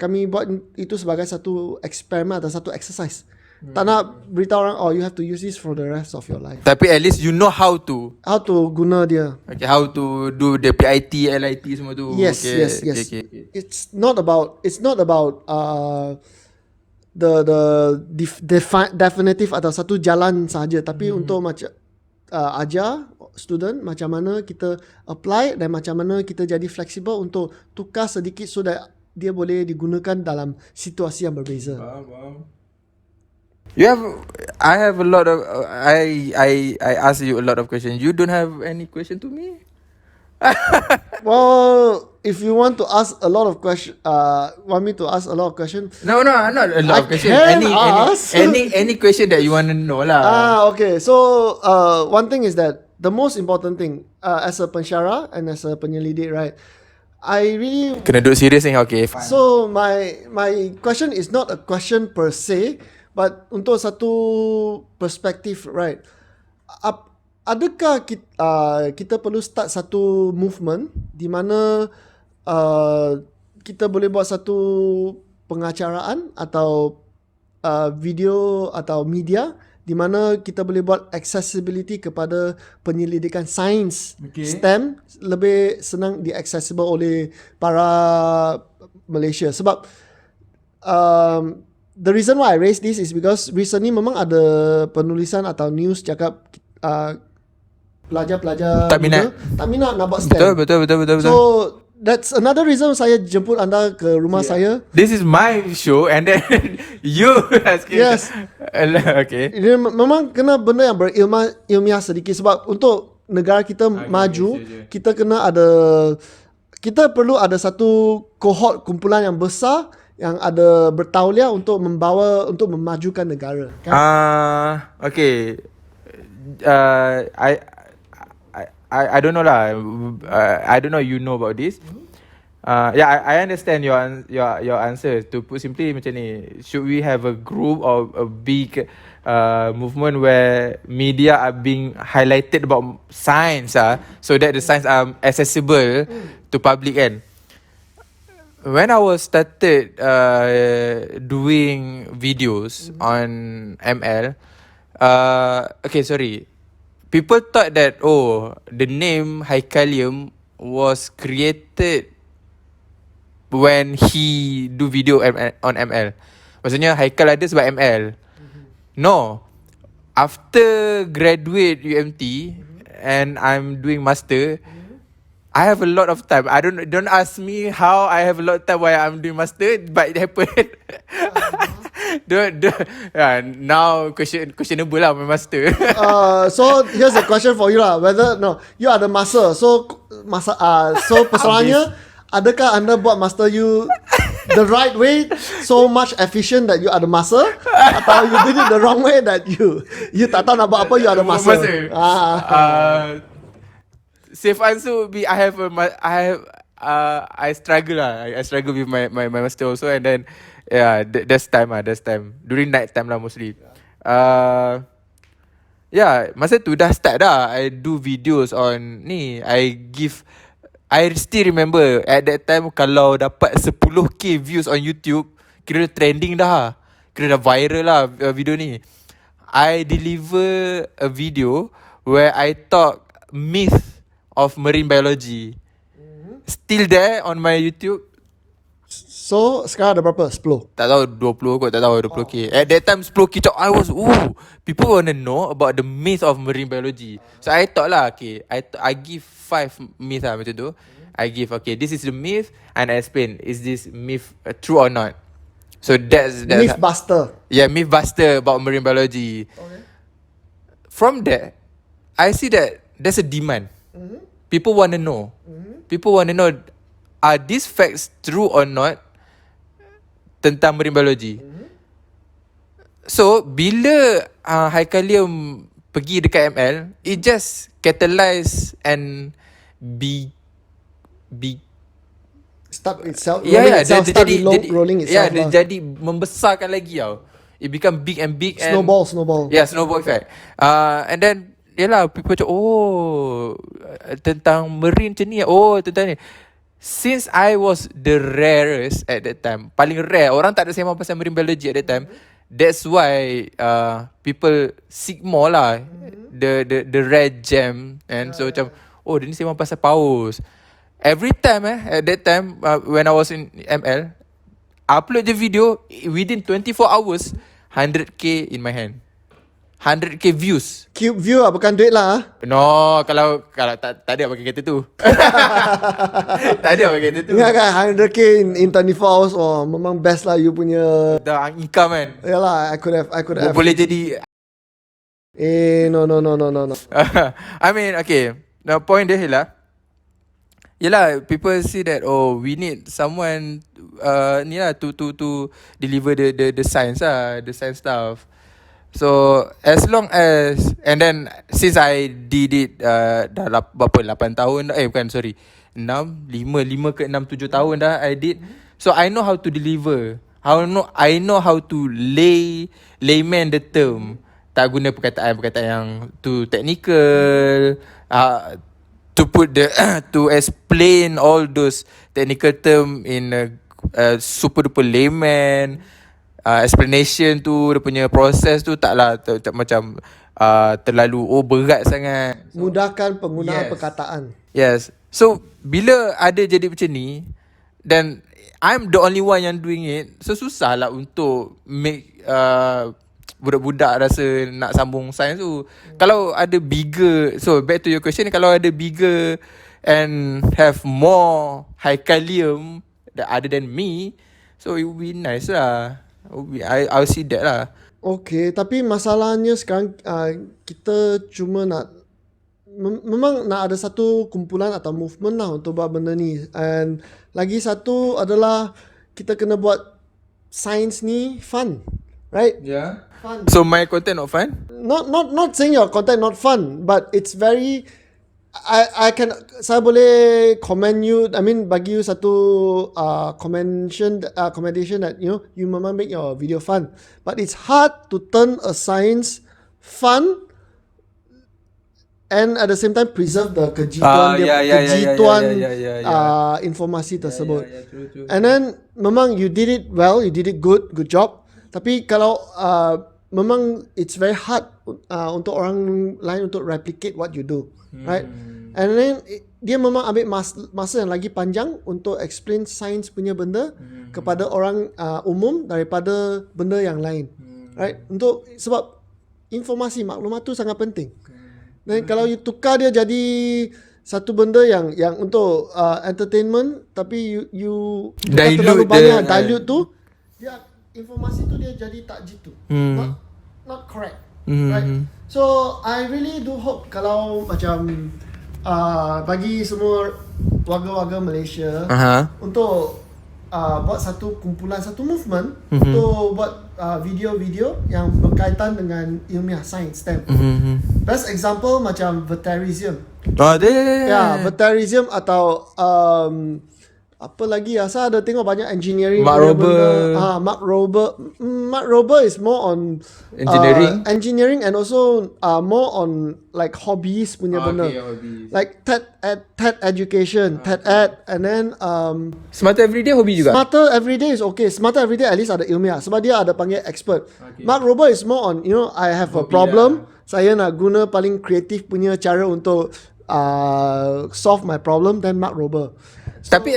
kami buat itu sebagai satu eksperimen atau satu exercise. Tak nak beritahu orang you have to use this for the rest of your life. Tapi at least you know how to guna dia. Okay, how to do the PIT, LIT semua tu. Yes. Okay. It's not about the definitive atau satu jalan saja, tapi untuk macam ajar student macam mana kita apply dan macam mana kita jadi fleksibel untuk tukar sedikit so that dia boleh digunakan dalam situasi yang berbeza. I have a lot of I ask you a lot of questions. You don't have any question to me? Well, if you want to ask a lot of questions, want me to ask a lot of questions? No, not a lot of questions. Any question that you want to know lah. Okay. So, one thing is that the most important thing as a pensyarah and as a penyelidik, right? I really kena duduk serius ni. Okay, fine. So my question is not a question per se, but untuk satu perspektif, right? Adakah kita perlu start satu movement di mana kita boleh buat satu pengacaraan atau video atau media di mana kita boleh buat accessibility kepada penyelidikan sains, STEM lebih senang di-accessible oleh para Malaysia. Sebab the reason why I raise this is because recently memang ada penulisan atau news cakap pelajar-pelajar Tak minat. tak minat nak buat Betul, stand. betul. So that's another reason saya jemput anda ke rumah saya. This is my show and then you asking. Yes. Okay. Dia memang kena benda yang berilmiah sedikit sebab untuk negara kita maju, kita kena ada, kita perlu ada satu kohort kumpulan yang besar yang ada bertauliah untuk memajukan negara. Kan? Okay. I don't know lah. I don't know you know about this. I understand your answer. To put simply macam ni, should we have a group or a big movement where media are being highlighted about science so that the science are accessible to public kan? When I was started doing videos on ML, okay, sorry. People thought that the name Hekalium was created when he do video on ML. Maksudnya Haikal ada sebab ML. No. After graduate UMT and I'm doing master, I have a lot of time. Don't ask me how I have a lot of time while I'm doing master, but it happened. Now questionable lah my master. So here's a question for you lah. Whether you are the master. So persoalannya, adakah anda buat master you the right way, so much efficient that you are the master, atau you did it the wrong way that you tak tahu nak buat apa, you are the master? Safe answer would be I struggle lah. I struggle with my master also, and then that's time during night time lah mostly. Masa tu dah start dah I do videos on ni. I still remember at that time kalau dapat 10k views on YouTube, kira trending dah. Kira dah viral lah video ni. I deliver a video where I talk myth of marine biology. Still there on my YouTube. So sekarang ada berapa? 10? Tak tahu 20 kot, tak tahu 20k. At that time 10k talk, I was people want to know about the myth of marine biology. So I thought lah, okay, I give 5 myth lah macam tu. I give, okay, this is the myth, and I explain, is this myth true or not? So that's Mythbuster. Yeah, mythbuster about marine biology. Okay. From there, I see that there's a demand. People want to know. People want to know, are these facts true or not tentang marine biology? So bila Hekalium pergi dekat ML, it just catalyze and be Start itself. dia Rolling itself. dia jadi membesarkan lagi tau. It become big and big. Snowball. Yeah, snowball effect. And then yalah, people macam tentang marine macam ni. Tentang ni. Since I was the rarest at that time, paling rare, orang tak ada sembang pasal marine biology at that time. That's why people seek more lah, the rare gem. And so macam dia ni sembang pasal paus. Every time at that time when I was in ML, upload the video within 24 hours, 100k in my hand. 100k views. Cube view lah, bukan duit lah. No, kalau tak ada pakai kereta tu. Tak ada pakai kereta tu. Ingat kan 100k in 24 hours. Memang best lah you punya income kan. Yalah, I could have. Boleh jadi No. I mean, okay, the point dia lah, yelah, people see that we need someone ni lah to deliver the science lah, the science stuff. So as long as, and then since I did it dah berapa 8 tahun, bukan, sorry, 5 ke 6 7 tahun dah I did. So I know how to deliver. I know how to layman the term. Tak guna perkataan yang too technical, to put to explain all those technical term in a super duper layman. Explanation tu, dia punya proses tu taklah macam terlalu berat sangat. Mudahkan penggunaan perkataan. Yes. So bila ada jadi macam ni, then I'm the only one yang doing it. So susah lah untuk make budak-budak rasa nak sambung sains tu. Kalau ada bigger, so back to your question, kalau ada bigger and have more Hekalium other than me, so it would be nice lah. I'll see that lah. Okay, tapi masalahnya sekarang kita cuma nak memang nak ada satu kumpulan atau movement lah untuk buat benda ni. And lagi satu adalah kita kena buat science ni fun, right? Yeah. Fun. So my content not fun? Not saying your content not fun, but it's very saya boleh commend you. I mean, bagi you satu commendation that you memang make your video fun, but it's hard to turn a science fun and at the same time preserve the kejituan informasi tersebut. True. And then memang you did it well, you did it good job. Tapi kalau memang it's very hard untuk orang lain untuk replicate what you do, right? And then dia memang ambil masa yang lagi panjang untuk explain science punya benda kepada orang umum daripada benda yang lain, right? Sebab informasi maklumat tu sangat penting. Dan kalau you tukar dia jadi satu benda yang untuk entertainment, tapi you terlalu banyak dilute tu, dia informasi tu dia jadi tak jitu. Not correct. Right? So I really do hope kalau macam bagi semua warga-warga Malaysia untuk buat satu kumpulan, satu movement untuk buat video-video yang berkaitan dengan ilmiah sains STEM. Best example macam Veterizium. Veterizium atau apa lagi saya ada tengok banyak engineering Mark Rober. Mark Rober is more on engineering and also more on like hobbies punya benda. Like TED education, TED ed, and then Smarter Everyday hobi juga. Smarter Everyday is okay. Smarter Everyday at least ada ilmiah sebab dia ada panggil expert. Mark Rober is more on I have a problem, saya nak guna paling kreatif punya cara untuk solve my problem, then Mark Rober. Tapi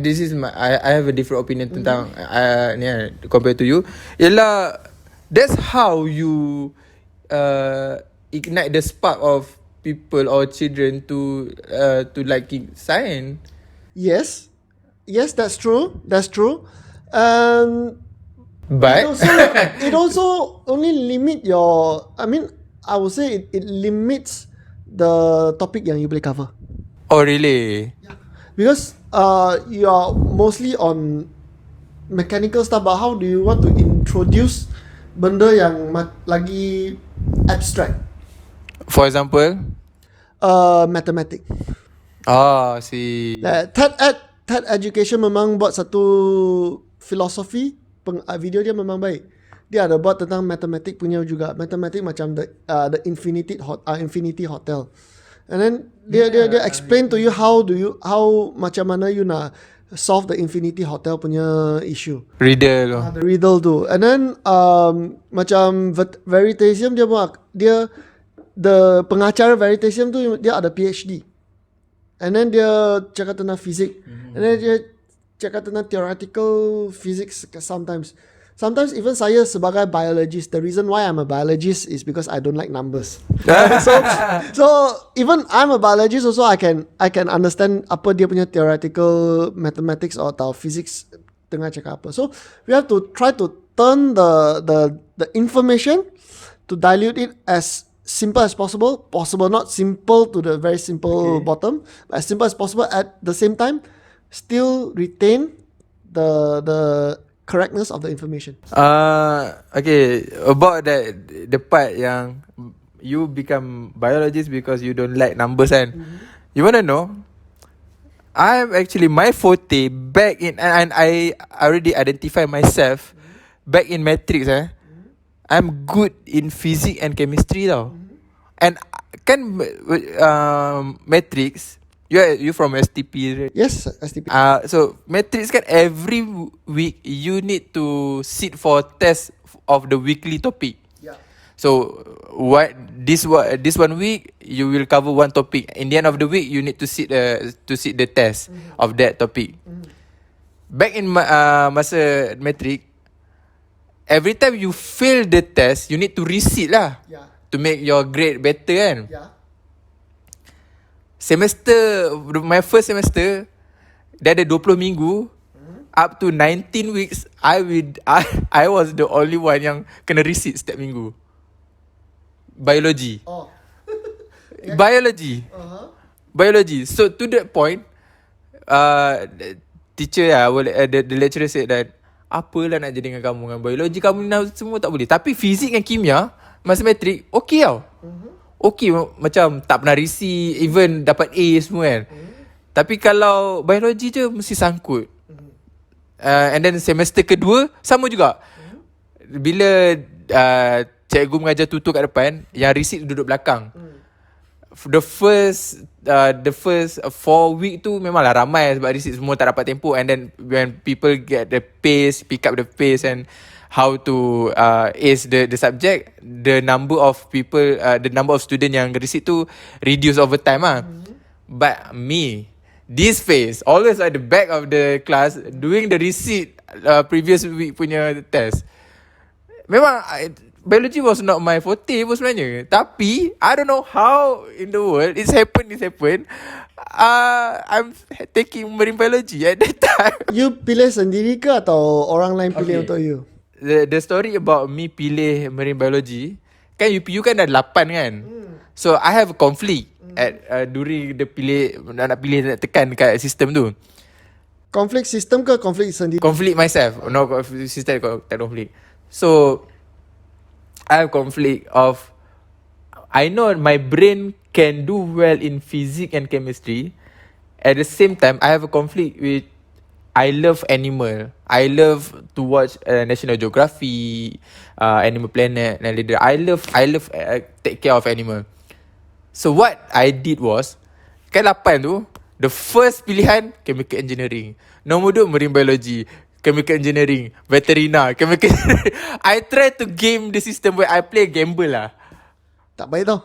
this is I have a different opinion tentang ni compared to you. Ialah that's how you ignite the spark of people or children to liking science. Yes, that's true. But it also only limit your. I mean, I would say it limits the topic yang you boleh cover. Oh really? Yeah. Because you are mostly on mechanical stuff, but how do you want to introduce benda yang lagi abstract? For example? Mathematics. See. TED education memang buat satu filosofi, video dia memang baik. Dia ada buat tentang mathematics punya juga. Mathematics macam the Infinity Hotel. And then dia explain to you how macam mana you nak solve the Infinity Hotel punya issue. Riddle. The riddle tu. And then macam Veritasium dia the pengacara Veritasium tu dia ada PhD. And then dia cakap tentang fizik. And then dia cakap tentang theoretical physics sometimes. Sometimes even saya sebagai biologist, the reason why I'm a biologist is because I don't like numbers. so even I'm a biologist also I can understand apa dia punya theoretical mathematics atau physics tengah cakap apa. So we have to try to turn the information to dilute it as simple as possible. Not simple to the very simple bottom, but as simple as possible at the same time still retain the correctness of the information. Okay, about that, the part yang you become biologist because you don't like numbers kan. You wanna know? I'm actually my forte back in, and I already identify myself back in matrix. I'm good in physics and chemistry tau. And kan matrix. You from STP, right? Yes, STP. So matrix kan every week you need to sit for test of the weekly topic. Yeah. So this 1 week you will cover one topic. In the end of the week you need to sit the test of that topic. Back in masa matric, every time you fail the test, you need to resit lah. Yeah. To make your grade better kan. Yeah. My first semester, dia ada 20 minggu, up to 19 weeks, I was the only one yang kena resit setiap minggu. Biology. Oh. Biology. So to that point, teacher the lecturer said that, apalah nak jadi dengan kamu, dengan biologi kamu semua tak boleh. Tapi fizik dan kimia, masa matrik, okay tau. Okay, macam tak pernah risi, even dapat A semua kan. Tapi kalau biologi je mesti sangkut. And then semester kedua sama juga. Bila cikgu mengajar tutor kat depan, yang receipt duduk belakang. The first 4 week tu memanglah ramai sebab receipt semua tak dapat tempoh. And then when people get the pace, pick up the pace and how to ace the subject, the number of people, the number of student yang receipt tu reduce over time lah. But me, this phase, always at the back of the class doing the receipt previous week punya test. Memang biology was not my forte pun sebenarnya. Tapi I don't know how in the world it's happened. I'm taking marine biology at that time. You pilih sendiri ke atau orang lain pilih untuk you? The story about me pilih marine biology, kan UPU kan ada 8 kan. So I have a conflict at during the nak tekan kat sistem tu. Konflik sistem ke konflik sendiri? Conflict myself. No, system tak conflict. So I have conflict of, I know my brain can do well in physics and chemistry. At the same time, I have a conflict with, I love animal. I love to watch National Geography, Animal Planet, and later I love take care of animal. So what I did was, kan 8 tu, the first pilihan chemical engineering, nombor 2 marine biology, chemical engineering, veterina, chemical engineering. I try to game the system where I play gamble lah. Tak baik tau.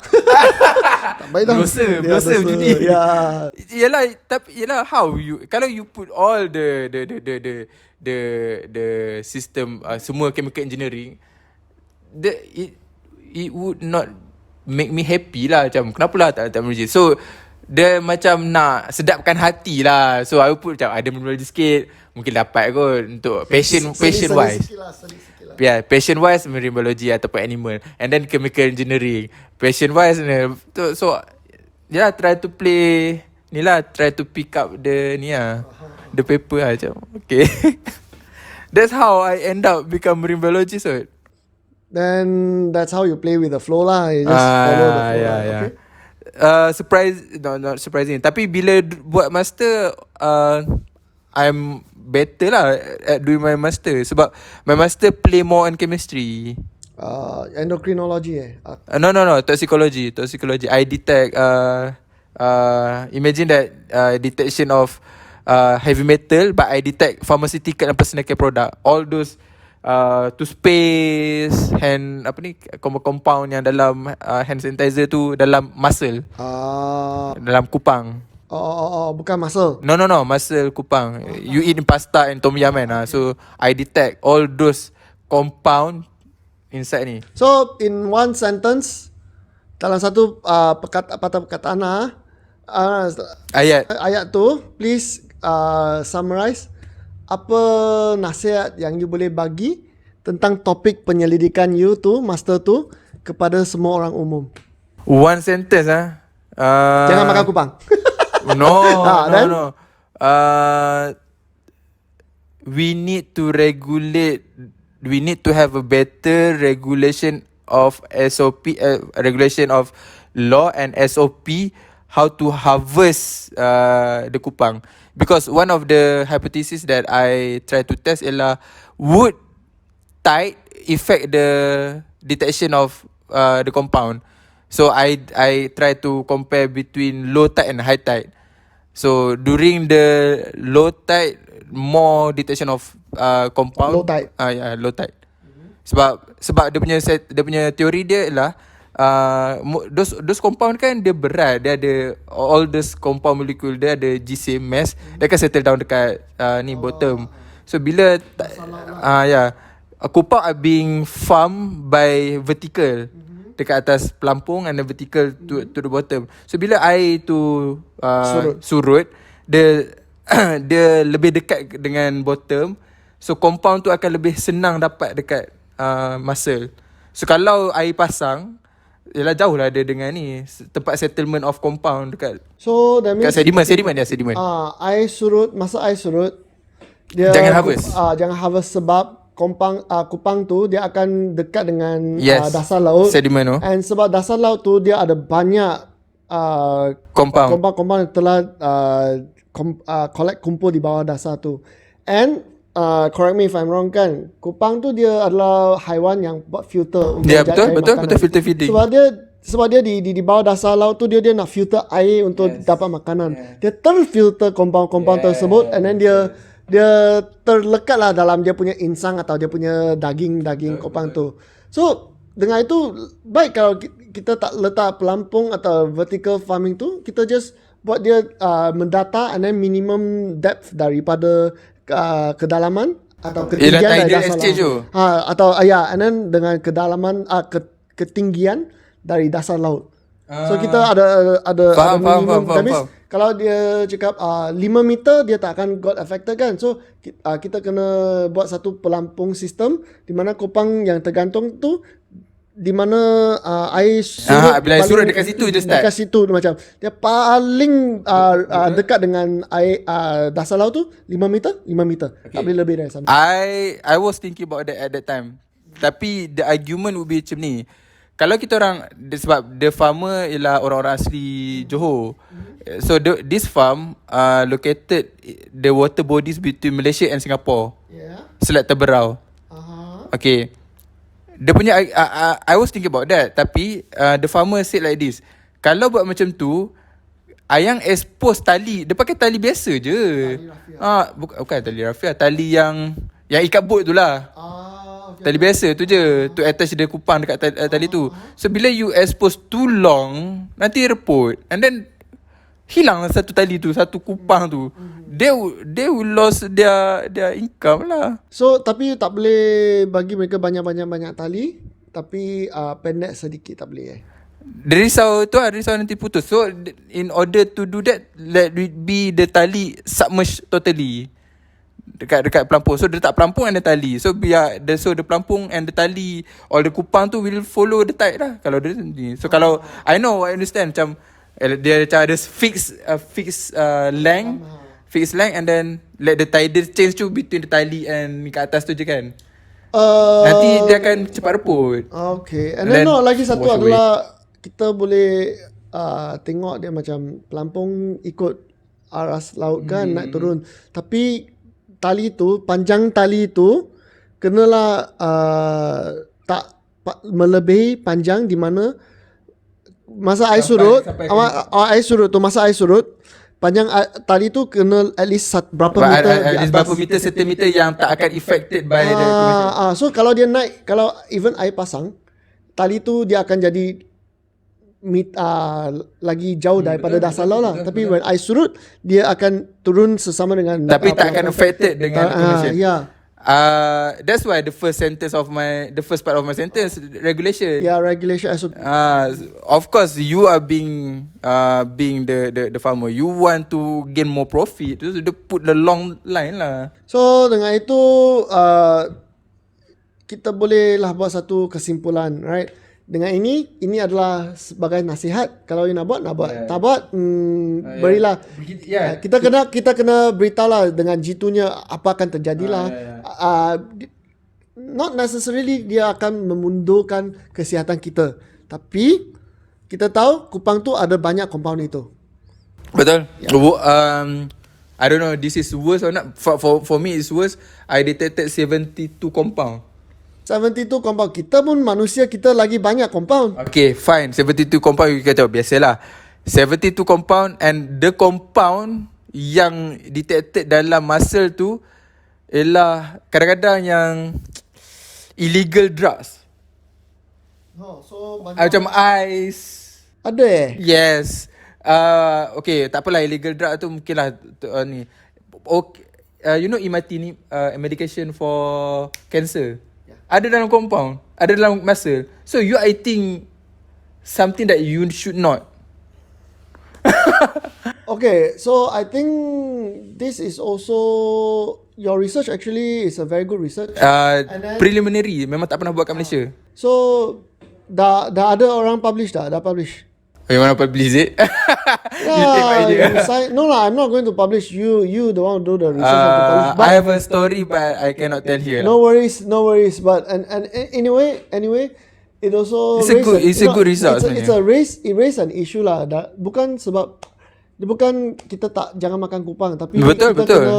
Tak baik tau. Berdosa judi. Ya. Yalah, how you, kalau you put all the system, semua chemical engineering, it would not make me happy lah. Macam kenapa lah tak teknologi. So dia macam nak sedapkan hati lah. So I put macam ada teknologi sikit, mungkin dapat kot untuk passion wise. Yeah, passion wise marine biology ataupun animal, and then chemical engineering. Passion wise, so yeah, try to play ni lah, try to pick up the the paper lah macam. Okay. That's how I end up become marine biologist. So then that's how you play with the flow lah. You just follow the flow. Yeah. Okay. Not surprising. Tapi bila buat master, I'm better lah at doing my master. Sebab my master play more on chemistry. Endocrinology No, toxicology. I detect imagine that detection of heavy metal, but I detect pharmaceutical and personal care product. All those toothpaste, hand compound yang dalam hand sanitizer tu dalam muscle, dalam kupang. Bukan muscle. No, muscle kupang. You eat pasta and tom yum kan. So I detect all those compound inside ni. So in one sentence, dalam satu patah perkataan ayat tu, please summarize apa nasihat yang you boleh bagi tentang topik penyelidikan you tu, master tu, kepada semua orang umum. One sentence Jangan makan kupang. No. We need to regulate. We need to have a better regulation of SOP, regulation of law and SOP, how to harvest the kupang. Because one of the hypothesis that I try to test ialah, would tide affect the detection of the compound. So I try to compare between low tide and high tide. So during the low tide, more detection of compound. Low tide. Low tide. Sebab dia punya teori dia ialah those compound kan dia berat, dia ada all those compound molecule, dia ada GC mass, dia akan settle down dekat ni bottom. So bila kupang are being farmed by vertical dekat atas pelampung and the vertical to the bottom. So bila air tu surut, dia dia lebih dekat dengan bottom. So compound tu akan lebih senang dapat dekat muscle. So kalau air pasang, ialah jauh lah dia dengan ni tempat settlement of compound dekat. So that means sedimen. Air surut, masa air surut dia jangan harvest. Jangan harvest sebab kupang tu dia akan dekat dengan dasar laut, sedimen tu. And sebab dasar laut tu dia ada banyak compound yang telah kumpul di bawah dasar tu. And correct me if I'm wrong kan, kupang tu dia adalah haiwan yang buat filter untuk betul filter feeding. Sebab dia di bawah dasar laut tu dia nak filter air untuk dapat makanan. Dia terfilter compound tersebut, and then dia terlekat lah dalam dia punya insang atau dia punya daging kupang tu. So dengan itu baik kalau kita tak letak pelampung atau vertical farming tu, kita just buat dia mendata and then minimum depth daripada kedalaman atau ketinggian dari dasar laut. And then dengan kedalaman ketinggian dari dasar laut. So kita ada minimum. That means kalau dia cakap 5 meter, dia tak akan got affected kan. So kita kena buat satu pelampung sistem di mana kupang yang tergantung tu, di mana air surut, bila air surut dekat situ je start. Dekat situ macam dia paling dekat dengan air dasar laut tu 5 meter. Okay. Tak boleh lebih dari sana. I was thinking about that at that time. Tapi the argument would be macam ni. Kalau kita orang, sebab the farmer ialah orang-orang asli Johor. So this farm located the water bodies between Malaysia and Singapore. Selat Teberau. Okay. Dia punya I was thinking about that. Tapi the farmer said like this. Kalau buat macam tu, ayang expose tali. Dia pakai tali biasa je. Bukan tali rafia, tali yang ikat boat tu lah. Tali biasa tu je, to attach dia kupang dekat tali tu. So bila you expose too long, nanti reput, and then hilang satu tali tu, satu kupang tu. They will lose their income lah. So tapi tak boleh bagi mereka banyak tali, tapi pendek sedikit tak boleh Dia risau nanti putus. So in order to do that, let it be the tali submerged totally dekat pelampung. So dia letak pelampung and the tali. So the pelampung and the tali, all the kupang tu will follow the tide lah. Kalau dia ni. So kalau I understand macam dia macam ada fixed length, and then let the tide change tu between the tali and kat atas tu je kan. Nanti dia akan cepat reput. Okay. And then lagi satu adalah kita boleh tengok dia macam pelampung ikut aras laut kan, naik turun. Tapi panjang tali tu kenalah tak melebihi panjang di mana masa air surut, masa air surut, panjang tali tu kena at least berapa meter di atas. Berapa meter, sentimeter yang tak akan affected by the so kalau dia naik, kalau even air pasang, tali tu dia akan jadi lagi jauh daripada dasar laut lah. Tapi when air surut, dia akan turun sesama dengan, tapi tak akan affected dengan accumulation. That's why the first part of my sentence, regulation. Regulation. Of course, you are being the farmer. You want to gain more profit. So they put the long line lah. So dengan itu kita bolehlah buat satu kesimpulan, right? Dengan ini adalah sebagai nasihat. Kalau you nak buat. Tak buat, berilah. Kita kena beritahu lah dengan jitu-nya apa akan terjadilah. Not necessarily dia akan memundurkan kesihatan kita, tapi kita tahu kupang tu ada banyak compound itu. Betul. I don't know this is worse or not. For me it's worse. I detected 72 compound. 72 compound. Kita pun manusia, kita lagi banyak compound. Okay, fine. 72 compound you kata biasalah. 72 compound, and the compound yang detected dalam muscle tu ialah kadang-kadang yang illegal drugs. Oh, so Macam ice. ada Yes. Okay, tak apalah, illegal drug tu mungkin lah ni. Okay, you know imatini medication for cancer. Ada dalam compound, ada dalam masa. So you are eating something that you should not. Okay, so I think this is also your research actually is a very good research. And then- Preliminary, memang tak pernah buat kat Malaysia. So dah ada orang publish dah publish. Oh, you want to publish it? You take my idea. No lah, I'm not going to publish. You the one who do the research have to publish. But I have a story, but I cannot tell here. no worries. But and anyway, it also It's a good result It raise an issue lah. Bukan sebab bukan kita jangan makan kupang, tapi Betul. kita kena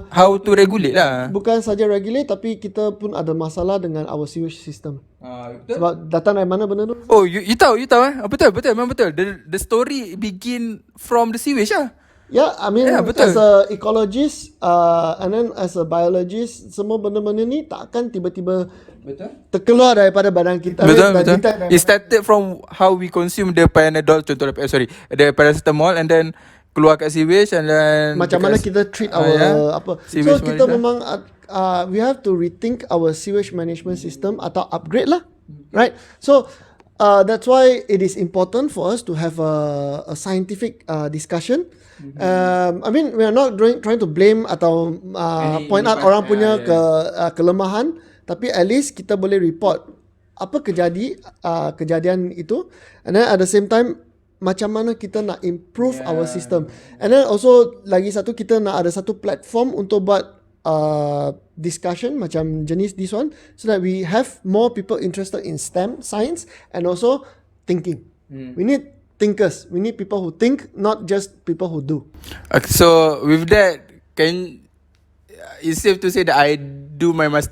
How to regulate lah. bukan saja regulate, tapi kita pun ada masalah dengan our sewage system. Betul. Sebab datang dari mana benda tu? Oh, you tahu betul, memang betul. The story begin from the sewage lah. Yeah, I mean, betul. as a ecologist, and then as a biologist, semua benda-benda ni takkan tiba-tiba terkeluar daripada badan kita. Betul. detect It started from how we consume the Panadol, contoh the paracetamol, and then keluar kat sewage, and then macam mana kita treat our apa. So sewage kita management. memang we have to rethink our sewage management system atau upgrade lah, right? So that's why it is important for us to have a scientific discussion. I mean, we are not trying to blame atau point out orang punya kelemahan, tapi at least kita boleh report apa kejadian itu, and then at the same time macam mana kita nak improve our system, and then also lagi satu, kita nak ada satu platform untuk buat discussion macam jenis this one, so that we have more people interested in STEM, science, and also thinking. We need thinkers. We need people who think, not just people who do. Okay, so with that, it's safe to say that I do my master